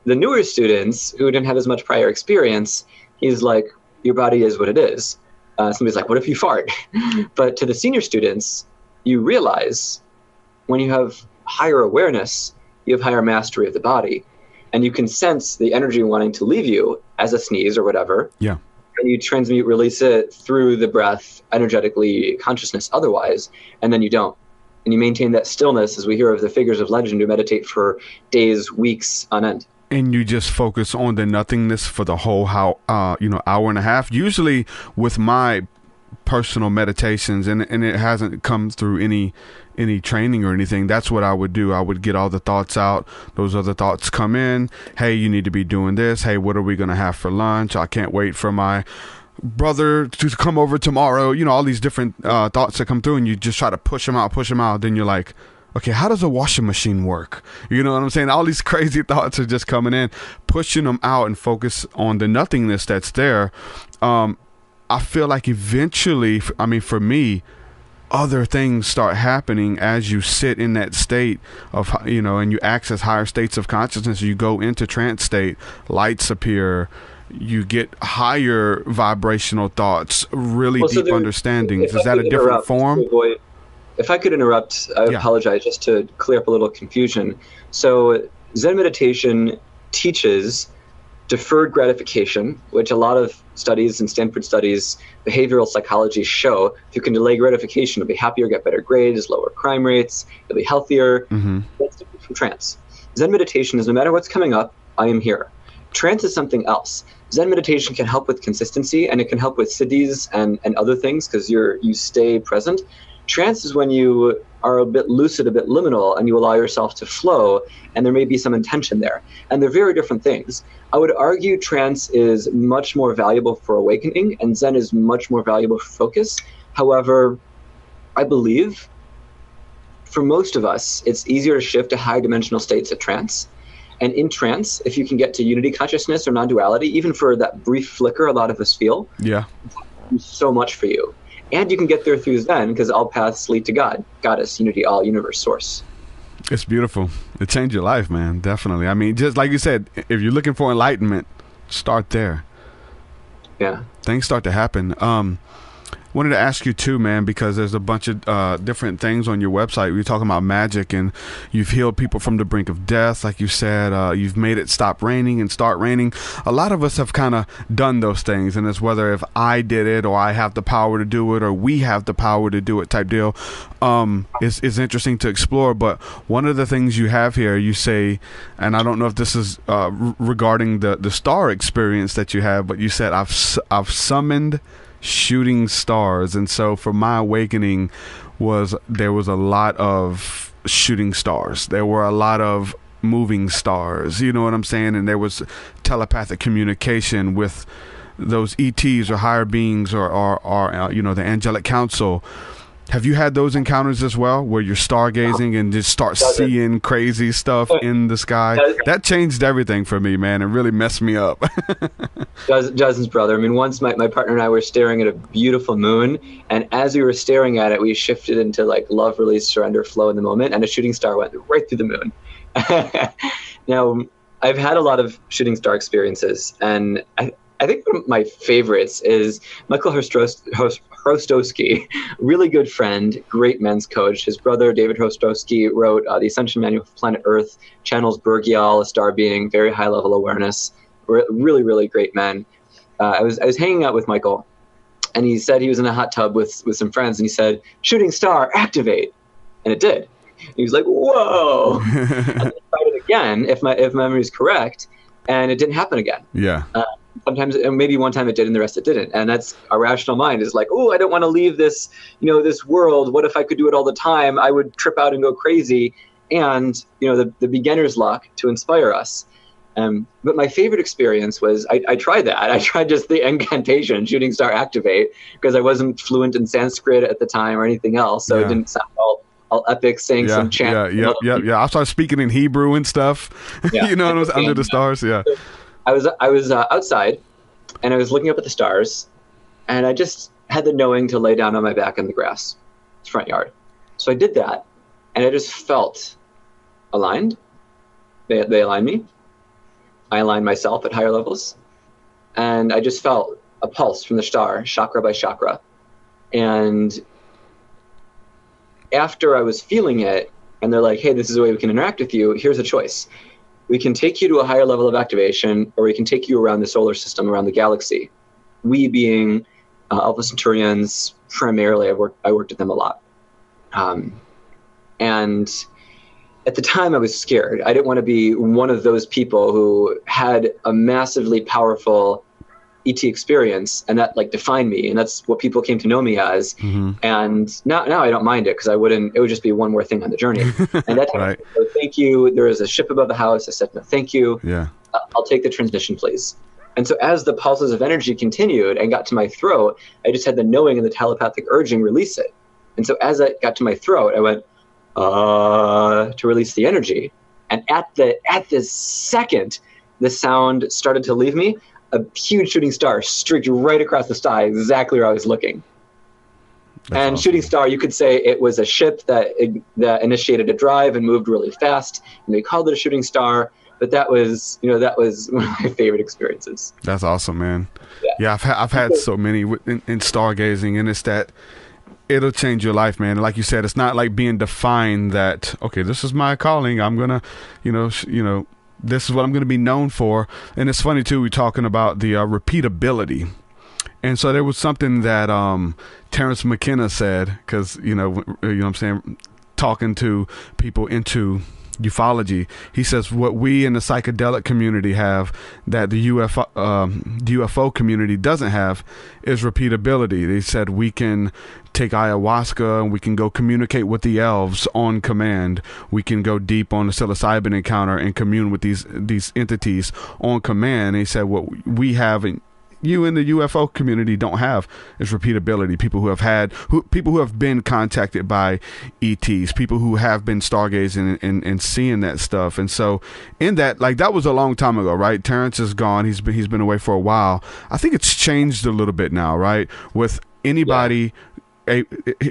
Speaker 5: the newer students who didn't have as much prior experience, he's like, your body is what it is. Somebody's like, what if you fart? But to the senior students, you realize when you have higher awareness, you have higher mastery of the body. And you can sense the energy wanting to leave you as a sneeze or whatever.
Speaker 6: Yeah.
Speaker 5: And you transmute, release it through the breath, energetically, consciousness otherwise, and then you don't. And you maintain that stillness, as we hear of the figures of legend who meditate for days, weeks on end.
Speaker 6: And you just focus on the nothingness for the whole hour and a half. Usually with my personal meditations, and it hasn't come through any training or anything, that's what I would do. I would get all the thoughts out. Those other thoughts come in. Hey, you need to be doing this. Hey, what are we going to have for lunch? I can't wait for my brother to come over tomorrow. All these different thoughts that come through, and you just try to push them out. Then you're like, okay, how does a washing machine work? You know what I'm saying? All these crazy thoughts are just coming in, pushing them out and focus on the nothingness that's there. I feel like eventually, for me, other things start happening as you sit in that state of, and you access higher states of consciousness. You go into trance state, lights appear, you get higher vibrational thoughts, really deep understandings. Is that a different form?
Speaker 5: If I could interrupt, I apologize, just to clear up a little confusion. So Zen meditation teaches deferred gratification, which a lot of studies and Stanford studies, behavioral psychology show, if you can delay gratification, you'll be happier, get better grades, lower crime rates, you'll be healthier. Mm-hmm. That's different from trance. Zen meditation is no matter what's coming up, I am here. Trance is something else. Zen meditation can help with consistency, and it can help with siddhis and other things because you stay present. Trance is when you are a bit lucid, a bit liminal, and you allow yourself to flow, and there may be some intention there. And they're very different things. I would argue trance is much more valuable for awakening, and Zen is much more valuable for focus. However, I believe for most of us, it's easier to shift to high dimensional states of trance. And in trance, if you can get to unity consciousness or non-duality, even for that brief flicker a lot of us feel, so much for you. And you can get there through Zen, because all paths lead to God, Goddess, Unity, All, Universe, Source.
Speaker 6: It's beautiful. It changed your life, man. Definitely. Just like you said, if you're looking for enlightenment, start there.
Speaker 5: Yeah.
Speaker 6: Things start to happen. Wanted to ask you too, man, because there's a bunch of different things on your website. You're talking about magic, and you've healed people from the brink of death, like you said. You've made it stop raining and start raining. A lot of us have kind of done those things, and it's whether if I did it or I have the power to do it or we have the power to do it type deal. It's interesting to explore. But one of the things you have here, you say, and I don't know if this is regarding the star experience that you have, but you said I've summoned shooting stars. And so for my awakening there was a lot of shooting stars. There were a lot of moving stars, you know what I'm saying? And there was telepathic communication with those ETs or higher beings or the angelic council. Have you had those encounters as well, where you're stargazing and just start seeing crazy stuff in the sky? That changed everything for me, man. It really messed me up.
Speaker 5: Dozens, brother. Once my partner and I were staring at a beautiful moon, and as we were staring at it, we shifted into like love, release, surrender, flow in the moment, and a shooting star went right through the moon. Now, I've had a lot of shooting star experiences, and I think one of my favorites is Michael Hrostowski, really good friend, great men's coach. His brother, David Hrostowski, wrote The Ascension Manual of Planet Earth, channels Burgial, a star being, very high-level awareness. Really, really great men. I was hanging out with Michael, and he said he was in a hot tub with some friends, and he said, "Shooting star, activate." And it did. And he was like, "Whoa." And then I tried it again, if my memory is correct, and it didn't happen again.
Speaker 6: Yeah.
Speaker 5: Sometimes, maybe one time it did and the rest it didn't. And that's our rational mind is like, oh, I don't want to leave this, this world. What if I could do it all the time? I would trip out and go crazy. And, the beginner's luck to inspire us. But my favorite experience was I tried that. I tried just the incantation, shooting star activate, because I wasn't fluent in Sanskrit at the time or anything else. So it didn't sound all epic, saying some chant.
Speaker 6: Yeah. I started speaking in Hebrew and stuff, it was under the stars. Yeah.
Speaker 5: I was outside, and I was looking up at the stars, and I just had the knowing to lay down on my back in the grass, front yard. So I did that, and I just felt aligned. They aligned me. I aligned myself at higher levels, and I just felt a pulse from the star, chakra by chakra. And after I was feeling it, and they're like, "Hey, this is the way we can interact with you. Here's a choice. We can take you to a higher level of activation, or we can take you around the solar system, around the galaxy." We being Alpha Centaurians, primarily, I worked with them a lot. And at the time, I was scared. I didn't want to be one of those people who had a massively powerful ET experience, and that defined me, and that's what people came to know me as. Mm-hmm. And now I don't mind it, because it would just be one more thing on the journey. And that's right. So thank you. There was a ship above the house. I said, "No, thank you. Yeah, I'll take the transmission, please." And so as the pulses of energy continued and got to my throat, I just had the knowing and the telepathic urging release it. And so as it got to my throat, I went to release the energy. And at this second, the sound started to leave me. A huge shooting star streaked right across the sky, exactly where I was looking. That's and awesome. Shooting star, you could say it was a ship that initiated a drive and moved really fast, and they called it a shooting star. But that was one of my favorite experiences. That's
Speaker 6: awesome, man. Yeah, I've had so many in stargazing, and it's that it'll change your life, man. Like you said, it's not like being defined that, okay, this is my calling. I'm gonna, this is what I'm going to be known for. And it's funny too, we're talking about the repeatability. And so there was something that Terrence McKenna said, because you know what I'm saying, talking to people into ufology, he says what we in the psychedelic community have that the UFO community doesn't have is repeatability. They said we can take ayahuasca and we can go communicate with the elves on command. We can go deep on the psilocybin encounter and commune with these entities on command. And he said what we have you in the UFO community don't have is repeatability. People who have been contacted by ETs, people who have been stargazing and seeing that stuff. And so in that, like, that was a long time ago, right? Terrence is gone. He's been away for a while. I think it's changed a little bit now, right? With anybody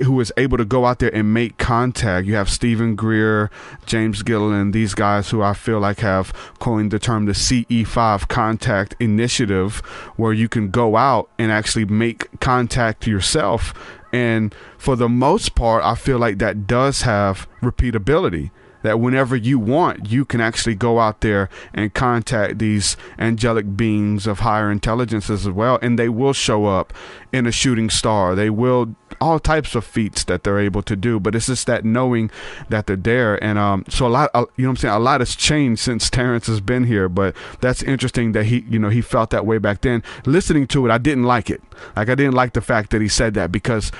Speaker 6: who is able to go out there and make contact. You have Stephen Greer, James Gilliland, these guys who I feel like have coined the term the CE5 contact initiative, where you can go out and actually make contact yourself. And for the most part, I feel like that does have repeatability. That whenever you want, you can actually go out there and contact these angelic beings of higher intelligences as well, and they will show up in a shooting star. They will, all types of feats that they're able to do, but it's just that knowing that they're there. And so a lot, you know what I'm saying, a lot has changed since Terrence has been here, but that's interesting that he felt that way back then. Listening to it, I didn't like it. Like, I didn't like the fact that he said that, because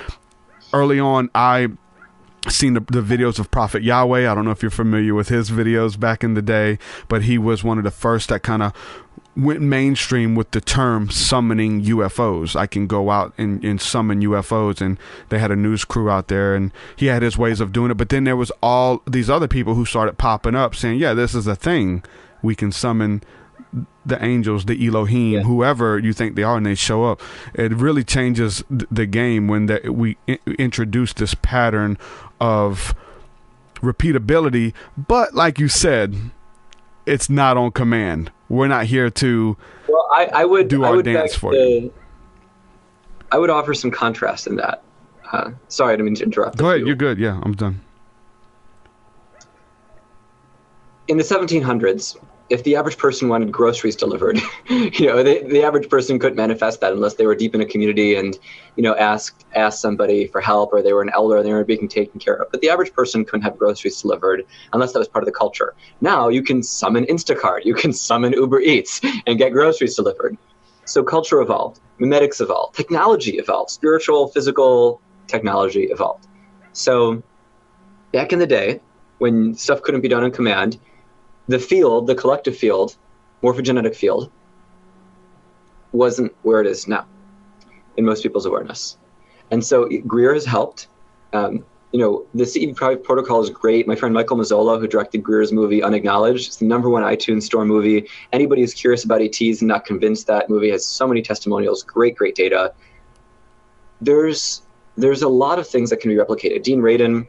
Speaker 6: early on, I seen the videos of Prophet Yahweh. I don't know if you're familiar with his videos back in the day, but he was one of the first that kind of went mainstream with the term summoning UFOs. I can go out and summon UFOs, and they had a news crew out there, and he had his ways of doing it. But then there was all these other people who started popping up saying, yeah, this is a thing. We can summon the angels, the Elohim, whoever you think they are, and they show up. It really changes the game when we introduce this pattern of repeatability. But like you said, it's not on command. We're not here to
Speaker 5: I would
Speaker 6: do our dance for you.
Speaker 5: I would offer some contrast in that. Sorry, I didn't mean to interrupt.
Speaker 6: Go ahead. You're good. Yeah, I'm done.
Speaker 5: In the 1700s, if the average person wanted groceries delivered, the average person couldn't manifest that unless they were deep in a community and, asked somebody for help, or they were an elder and they were being taken care of. But the average person couldn't have groceries delivered unless that was part of the culture. Now you can summon Instacart, you can summon Uber Eats and get groceries delivered. So culture evolved, memetics evolved, technology evolved, spiritual, physical technology evolved. So back in the day, when stuff couldn't be done on command, the collective field, morphogenetic field, wasn't where it is now in most people's awareness. And so Greer has helped. The CE5 protocol is great. My friend Michael Mazzola, who directed Greer's movie Unacknowledged, it's the #1 iTunes store movie. Anybody who's curious about ETs and not convinced, that movie has so many testimonials, great data. There's a lot of things that can be replicated. Dean Radin,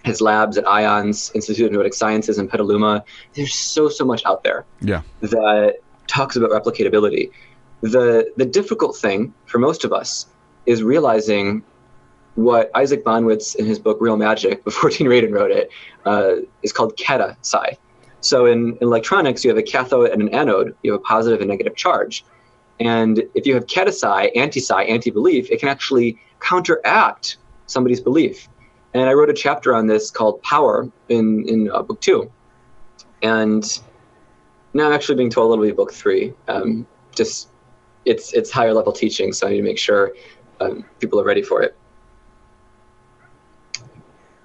Speaker 5: his labs at IONS, Institute of Noetic Sciences in Petaluma. There's so much out there that talks about replicatability. The difficult thing for most of us is realizing what Isaac Bonwitz in his book Real Magic, before Dean Radin wrote it, is called cata-psi. So in electronics, you have a cathode and an anode. You have a positive and negative charge. And if you have cata-psi, anti-psi, anti-belief, it can actually counteract somebody's belief. And I wrote a chapter on this called Power in book 2. And now I'm actually being told a little bit book 3. It's higher level teaching, so I need to make sure people are ready for it.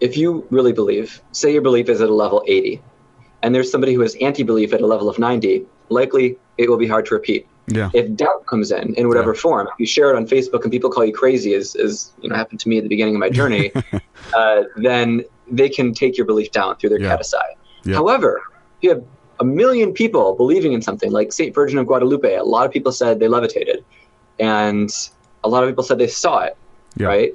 Speaker 5: If you really believe, say your belief is at a level 80, and there's somebody who has anti-belief at a level of 90, likely it will be hard to repeat.
Speaker 6: Yeah.
Speaker 5: If doubt comes in whatever form, if you share it on Facebook and people call you crazy, as happened to me at the beginning of my journey, then they can take your belief down through their cata-psi. Yeah. However, if you have 1 million people believing in something, like St. Virgin of Guadalupe, a lot of people said they levitated, and a lot of people said they saw it, right?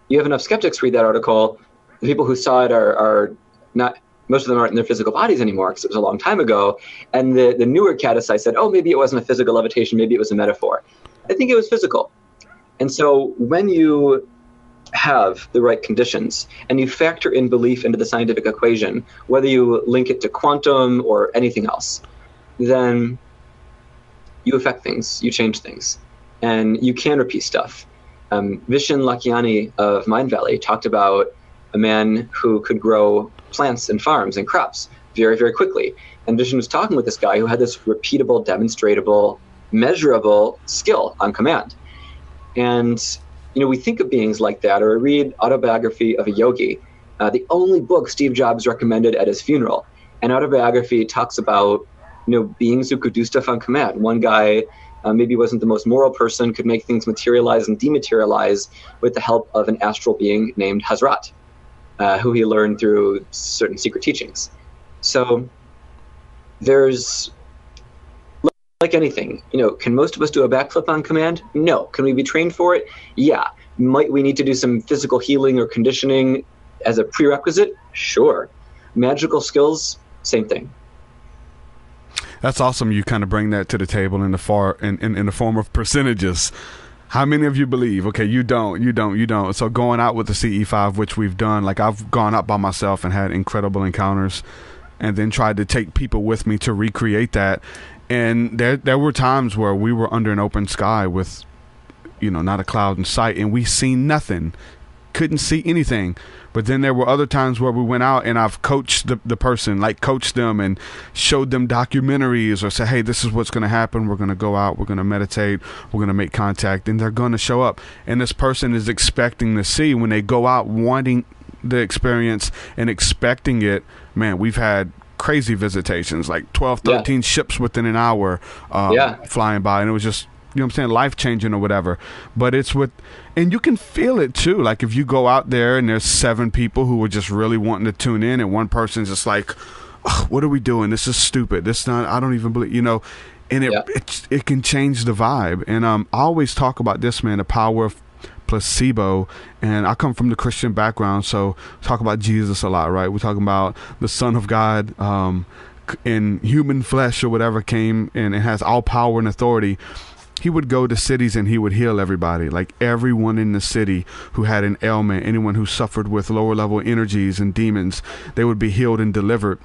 Speaker 5: You have enough skeptics read that article. The people who saw it are not, most of them aren't in their physical bodies anymore because it was a long time ago. And the newer cata-psi said, oh, maybe it wasn't a physical levitation, maybe it was a metaphor. I think it was physical. And so when you have the right conditions and you factor in belief into the scientific equation, whether you link it to quantum or anything else, then you affect things, you change things, and you can repeat stuff. Vishen Lakhiani of Mind Valley talked about a man who could grow plants and farms and crops very, very quickly. And Vishen was talking with this guy who had this repeatable, demonstratable, measurable skill on command. And, we think of beings like that, or read Autobiography of a Yogi, the only book Steve Jobs recommended at his funeral. And Autobiography talks about, beings who could do stuff on command. One guy maybe wasn't the most moral person, could make things materialize and dematerialize with the help of an astral being named Hazrat, who he learned through certain secret teachings. So there's, like anything, can most of us do a backflip on command? No. Can we be trained for it? Yeah. Might we need to do some physical healing or conditioning as a prerequisite? Sure. Magical skills, same thing.
Speaker 6: That's awesome. You kind of bring that to the table in the form of percentages. How many of you believe? Okay, you don't. So going out with the CE5, which we've done, like I've gone out by myself and had incredible encounters, and then tried to take people with me to recreate that. And there were times where we were under an open sky with, not a cloud in sight, and we seen nothing, couldn't see anything. But then there were other times where we went out and I've coached the person, like coached them and showed them documentaries or say, hey, this is what's going to happen. We're going to go out. We're going to meditate. We're going to make contact, and they're going to show up. And this person is expecting to see when they go out, wanting the experience and expecting it. Man, we've had crazy visitations, like 12, 13 ships within an hour flying by. And it was just, life-changing or whatever. But it's and you can feel it too. Like if you go out there and there's 7 people who are just really wanting to tune in, and one person's just like, oh, what are we doing? This is stupid. I don't even believe, and it can change the vibe. And I always talk about this, man, the power of placebo. And I come from the Christian background, so talk about Jesus a lot, right? We're talking about the Son of God, in human flesh or whatever came and it has all power and authority, he would go to cities and he would heal everybody, like everyone in the city who had an ailment, anyone who suffered with lower level energies and demons, they would be healed and delivered.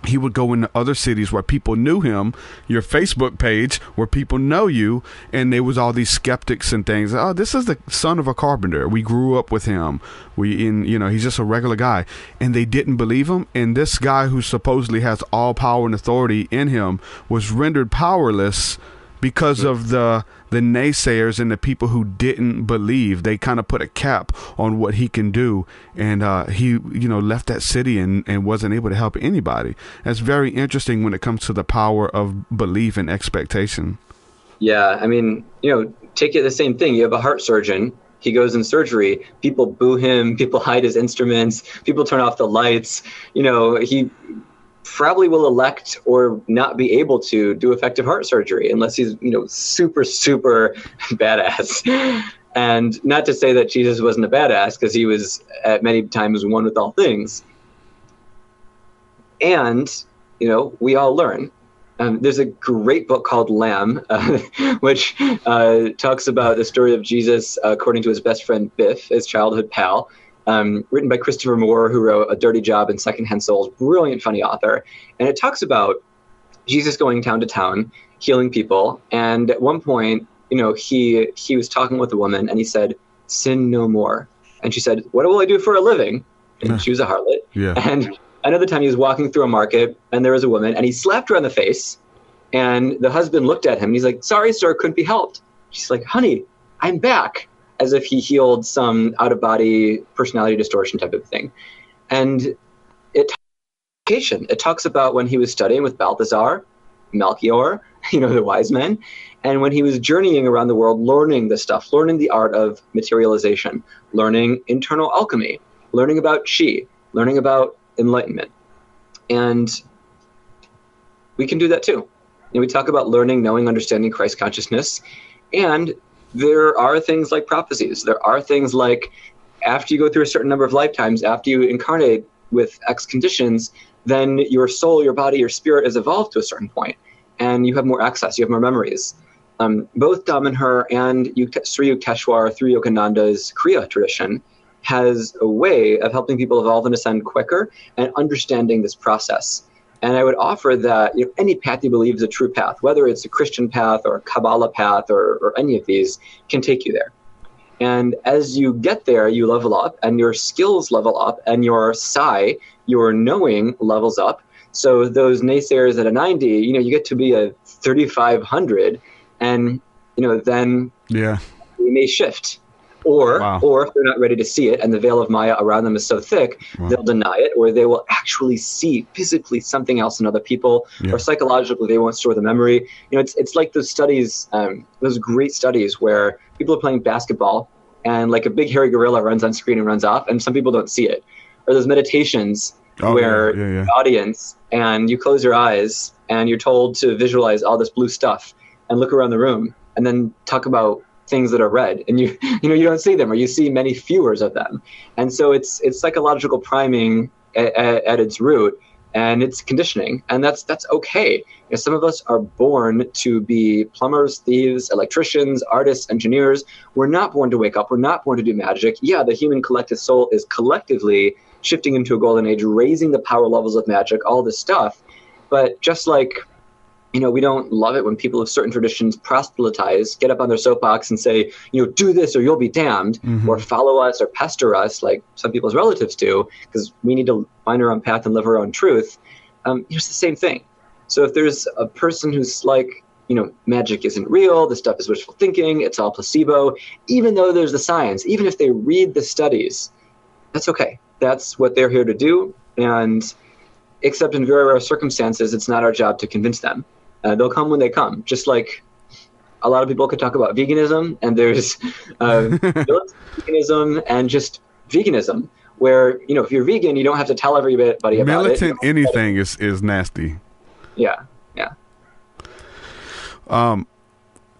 Speaker 6: He would go into other cities where people knew him, your Facebook page where people know you, and there was all these skeptics and things. Oh, this is the son of a carpenter. We grew up with him. He's just a regular guy. And they didn't believe him. And this guy who supposedly has all power and authority in him was rendered powerless because of the naysayers and the people who didn't believe. They kind of put a cap on what he can do, and he left that city and wasn't able to help anybody. That's very interesting when it comes to the power of belief and expectation.
Speaker 5: Yeah, I mean, take it the same thing. You have a heart surgeon. He goes in surgery. People boo him. People hide his instruments. People turn off the lights. He probably will elect or not be able to do effective heart surgery unless he's, super, super badass. And not to say that Jesus wasn't a badass, because he was at many times one with all things. And, we all learn. There's a great book called Lamb, which talks about the story of Jesus according to his best friend Biff, his childhood pal. Written by Christopher Moore, who wrote A Dirty Job and Secondhand Souls, brilliant, funny author. And it talks about Jesus going town to town, healing people. And at one point, he was talking with a woman and he said, "Sin no more." And she said, "What will I do for a living?" And she was a harlot.
Speaker 6: Yeah.
Speaker 5: And another time he was walking through a market and there was a woman and he slapped her on the face. And the husband looked at him and he's like, "Sorry, sir, couldn't be helped." She's like, "Honey, I'm back." As if he healed some out-of-body personality distortion type of thing. And it talks about when he was studying with Balthazar, Melchior, the wise men, and when he was journeying around the world learning this stuff, learning the art of materialization, learning internal alchemy, learning about chi, learning about enlightenment. And we can do that too. We talk about learning, knowing, understanding Christ consciousness, and there are things like prophecies. There are things like after you go through a certain number of lifetimes, after you incarnate with X conditions, then your soul, your body, your spirit is evolved to a certain point, and you have more access, you have more memories. Both Damanhur and Sri Yukteswar, Sri Yogananda's Kriya tradition has a way of helping people evolve and ascend quicker and understanding this process. And I would offer that any path you believe is a true path, whether it's a Christian path or a Kabbalah path or any of these, can take you there. And as you get there, you level up and your skills level up and your psi, your knowing, levels up. So those naysayers at a 90, you get to be a 3,500 and, then we may shift. Or if they're not ready to see it and the veil of Maya around them is so thick, they'll deny it, or they will actually see physically something else in other people, or psychologically they won't store the memory. It's like those studies, those great studies where people are playing basketball and like a big hairy gorilla runs on screen and runs off and some people don't see it. Or those meditations where the audience and you close your eyes and you're told to visualize all this blue stuff and look around the room and then talk about things that are red, and you don't see them, or you see many fewer of them. And so it's psychological priming at its root, and it's conditioning, and that's okay. Some of us are born to be plumbers, thieves, electricians, artists, engineers. We're not born to wake up. We're not born to do magic. Yeah, the human collective soul is collectively shifting into a golden age, raising the power levels of magic, all this stuff. But just like we don't love it when people of certain traditions proselytize, get up on their soapbox and say, do this or you'll be damned, or follow us or pester us like some people's relatives do, because we need to find our own path and live our own truth. It's the same thing. So if there's a person who's like, magic isn't real, this stuff is wishful thinking, it's all placebo, even though there's the science, even if they read the studies, that's okay. That's what they're here to do. And except in very rare circumstances, it's not our job to convince them. They'll come when they come. Just like a lot of people could talk about veganism, and there's veganism and just veganism, where if you're vegan, you don't have to tell everybody about
Speaker 6: militant it. Anything is nasty.
Speaker 5: Yeah.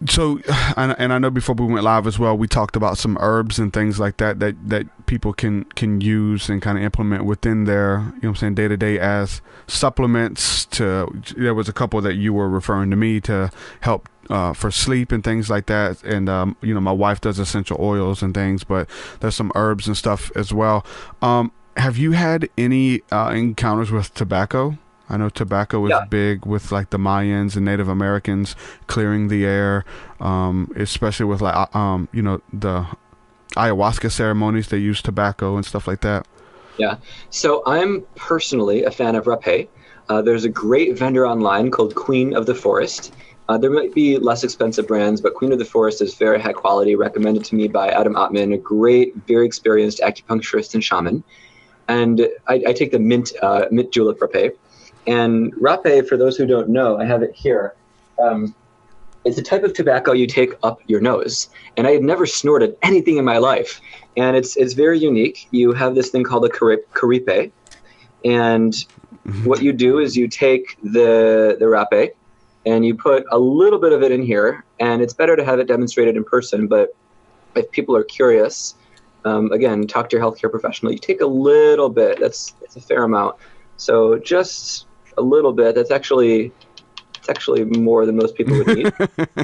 Speaker 6: So, and I know before we went live as well, we talked about some herbs and things like that people can use and kind of implement within their, day-to-day as supplements there was a couple that you were referring to me to help for sleep and things like that. And, my wife does essential oils and things, but there's some herbs and stuff as well. Have you had any encounters with tobacco? I know tobacco was big with like the Mayans and Native Americans clearing the air, especially with the ayahuasca ceremonies. They use tobacco and stuff like that.
Speaker 5: Yeah. So I'm personally a fan of rapé. There's a great vendor online called Queen of the Forest. There might be less expensive brands, but Queen of the Forest is very high quality, recommended to me by Adam Ottman, a great, very experienced acupuncturist and shaman. And I take the mint julep rapé. And rapé, for those who don't know, I have it here. It's a type of tobacco you take up your nose. And I had never snorted anything in my life. And it's very unique. You have this thing called a caripe. And what you do is you take the rapé and you put a little bit of it in here. And it's better to have it demonstrated in person. But if people are curious, again, talk to your healthcare professional. You take a little bit. It's a fair amount. So just a little bit. It's actually more than most people would need.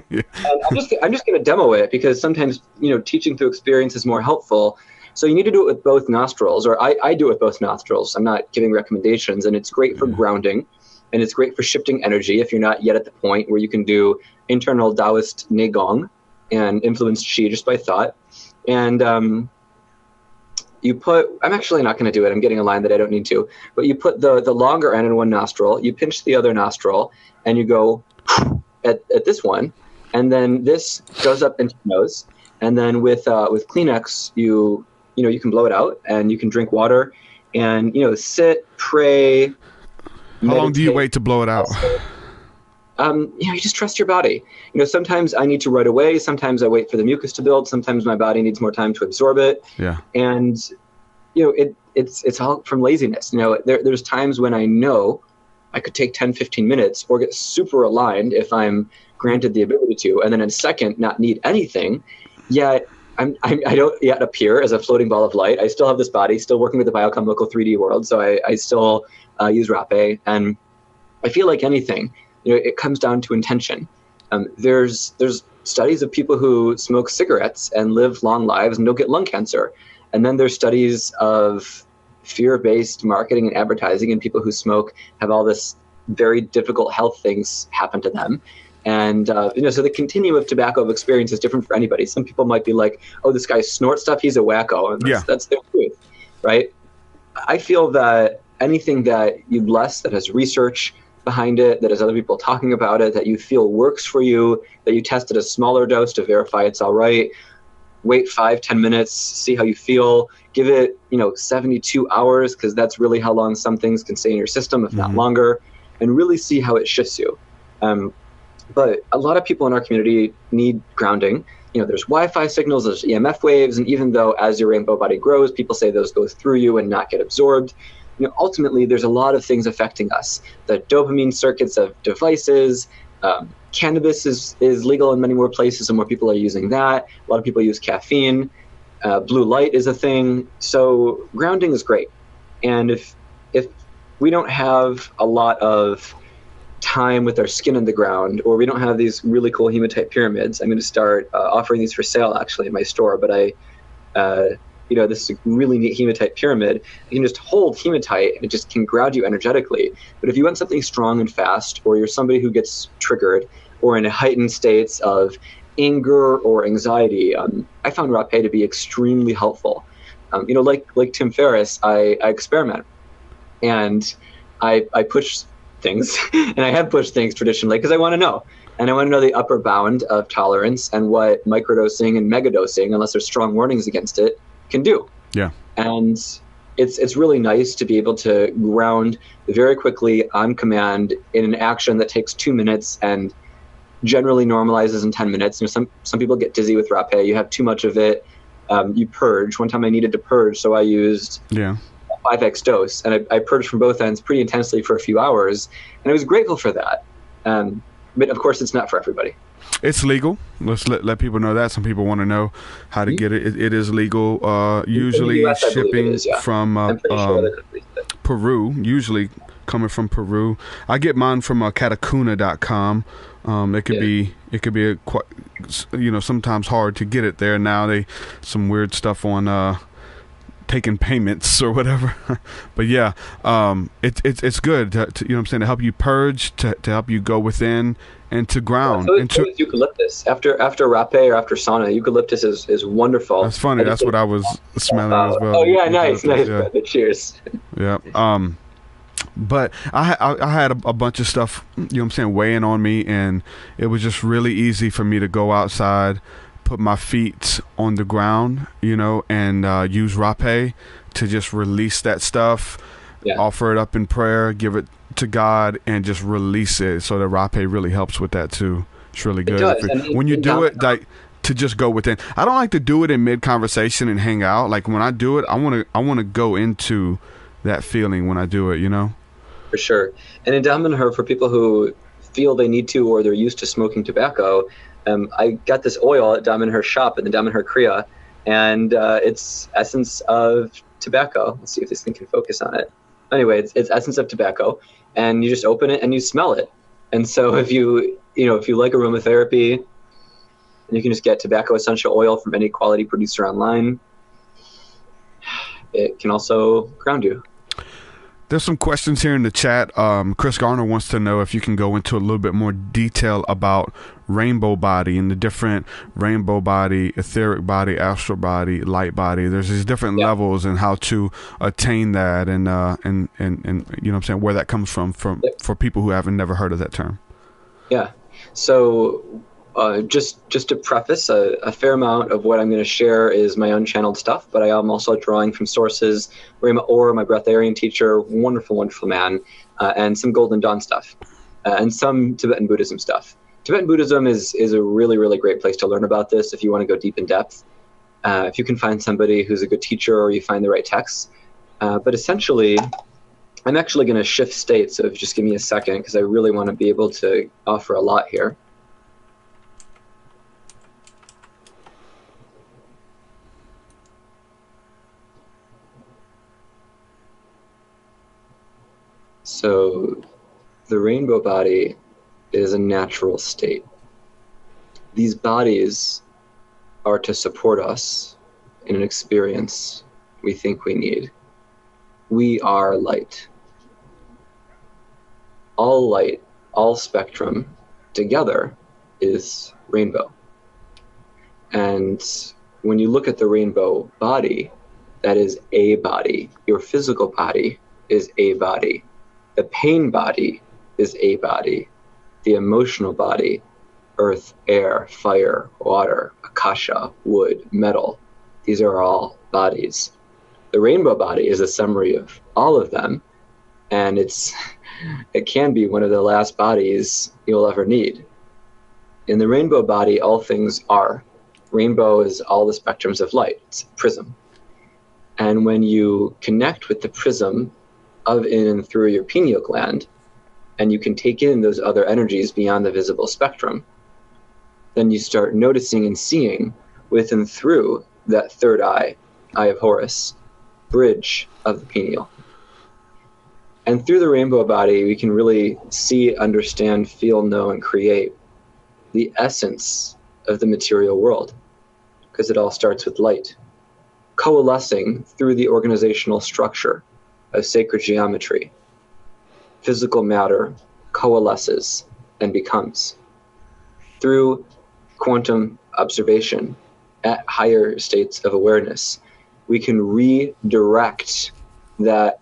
Speaker 6: Yeah.
Speaker 5: And I'm just going to demo it because sometimes teaching through experience is more helpful. So you need to do it with both nostrils, or I do it with both nostrils. I'm not giving recommendations, and it's great for grounding, and it's great for shifting energy if you're not yet at the point where you can do internal Taoist Neigong and influence Qi just by thought. And I'm actually not going to do it. I'm getting a line that I don't need to. But you put the longer end in one nostril, you pinch the other nostril, and you go at this one. And then this goes up into your nose. And then with Kleenex, you can blow it out, and you can drink water and, sit, pray.
Speaker 6: How long do you wait to blow it out?
Speaker 5: You just trust your body. Sometimes I need to right away. Sometimes I wait for the mucus to build. Sometimes my body needs more time to absorb it.
Speaker 6: Yeah.
Speaker 5: And, it's all from laziness. There's times when I know I could take 10, 15 minutes or get super aligned if I'm granted the ability to, and then in a second not need anything. Yet I don't yet appear as a floating ball of light. I still have this body, still working with the biochemical 3D world. So I still use rapé, and I feel like anything. It comes down to intention. There's studies of people who smoke cigarettes and live long lives and don't get lung cancer. And then there's studies of fear-based marketing and advertising, and people who smoke have all this very difficult health things happen to them. And, so the continuum of tobacco experience is different for anybody. Some people might be like, oh, this guy snorts stuff, he's a wacko. And that's their truth, right? I feel that anything that you bless that has research behind it, that has other people talking about it, that you feel works for you, that you tested a smaller dose to verify it's all right, wait 5-10 minutes, see how you feel, give it 72 hours, because that's really how long some things can stay in your system, if not longer, and really see how it shifts you. But a lot of people in our community need grounding. There's Wi-Fi signals, there's EMF waves, and even though as your rainbow body grows, people say those go through you and not get absorbed, ultimately there's a lot of things affecting us. The dopamine circuits of devices, cannabis is legal in many more places and more people are using that. A lot of people use caffeine. Blue light is a thing. So grounding is great. And if we don't have a lot of time with our skin in the ground, or we don't have these really cool hematite pyramids, I'm going to start offering these for sale actually in my store, but this is a really neat hematite pyramid. You can just hold hematite and it just can ground you energetically. But if you want something strong and fast, or you're somebody who gets triggered or in heightened states of anger or anxiety, I found rapé to be extremely helpful. Like Tim Ferriss, I experiment and I push things and I have pushed things traditionally because I want to know. And I want to know the upper bound of tolerance and what microdosing and megadosing, unless there's strong warnings against it, can do.
Speaker 6: Yeah.
Speaker 5: And it's really nice to be able to ground very quickly on command in an action that takes 2 minutes and generally normalizes in 10 minutes. Some people get dizzy with rapé. You have too much of it. You purge. One time I needed to purge, so I used 5x dose, and I purged from both ends pretty intensely for a few hours, and I was grateful for that. But of course, it's not for everybody.
Speaker 6: It's legal. Let's let people know that. Some people want to know how to get it. It is legal. Usually
Speaker 5: US,
Speaker 6: shipping from
Speaker 5: I'm pretty sure other countries do.
Speaker 6: Peru, usually coming from Peru. I get mine from catacuna.com. It could be a quite, sometimes hard to get it there. Now some weird stuff on taking payments or whatever. But yeah, it's good to what I'm saying, to help you purge, to help you go within and to ground.
Speaker 5: So it's eucalyptus. After rape or after sauna, eucalyptus is wonderful.
Speaker 6: That's funny. That's what I was smelling as well.
Speaker 5: Oh yeah, nice.
Speaker 6: Yeah.
Speaker 5: Cheers.
Speaker 6: Yeah. But I had a bunch of stuff, weighing on me, and it was just really easy for me to go outside, put my feet on the ground, and use rape to just release that stuff, offer it up in prayer, give it to God, and just release it. So the rape really helps with that too. It's really good. When you do it, like, to just go within. I don't like to do it in mid conversation and hang out. Like when I do it, I want to go into that feeling when I do it, For
Speaker 5: sure. And in Damanhur, for people who feel they need to or they're used to smoking tobacco, I got this oil at Damanhur shop in the Damanhur Kriya, and it's essence of tobacco. Let's see if this thing can focus on it. Anyway, it's essence of tobacco, and you just open it and you smell it. And so if you like aromatherapy, you can just get tobacco essential oil from any quality producer online. It can also ground you.
Speaker 6: There's some questions here in the chat. Chris Garner wants to know if you can go into a little bit more detail about rainbow body and the different rainbow body, etheric body, astral body, light body. There's these different levels and how to attain that, and where that comes from for people who haven't never heard of that term. Yeah.
Speaker 5: So just to preface, a fair amount of what I'm going to share is my unchanneled stuff, but I am also drawing from sources. Rama Orr, my breatharian teacher, wonderful, wonderful man, and some Golden Dawn stuff, and some Tibetan Buddhism stuff. Tibetan Buddhism is a really, really great place to learn about this if you want to go deep in depth. If you can find somebody who's a good teacher or you find the right texts. But essentially, I'm actually going to shift states, so just give me a second, because I really want to be able to offer a lot here. So the rainbow body is a natural state. These bodies are to support us in an experience we think we need. We are light. All light, all spectrum together is rainbow. And when you look at the rainbow body, that is a body. Your physical body is a body. The pain body is a body. The emotional body, earth, air, fire, water, akasha, wood, metal, these are all bodies. The rainbow body is a summary of all of them, and it can be one of the last bodies you'll ever need. In the rainbow body, all things are. Rainbow is all the spectrums of light. It's a prism. And when you connect with the prism of in and through your pineal gland, and you can take in those other energies beyond the visible spectrum, then you start noticing and seeing with and through that third eye of Horus, bridge of the pineal. And through the rainbow body, we can really see, understand, feel, know, and create the essence of the material world, because it all starts with light, coalescing through the organizational structure of sacred geometry. Physical matter coalesces and becomes. Through quantum observation at higher states of awareness, we can redirect that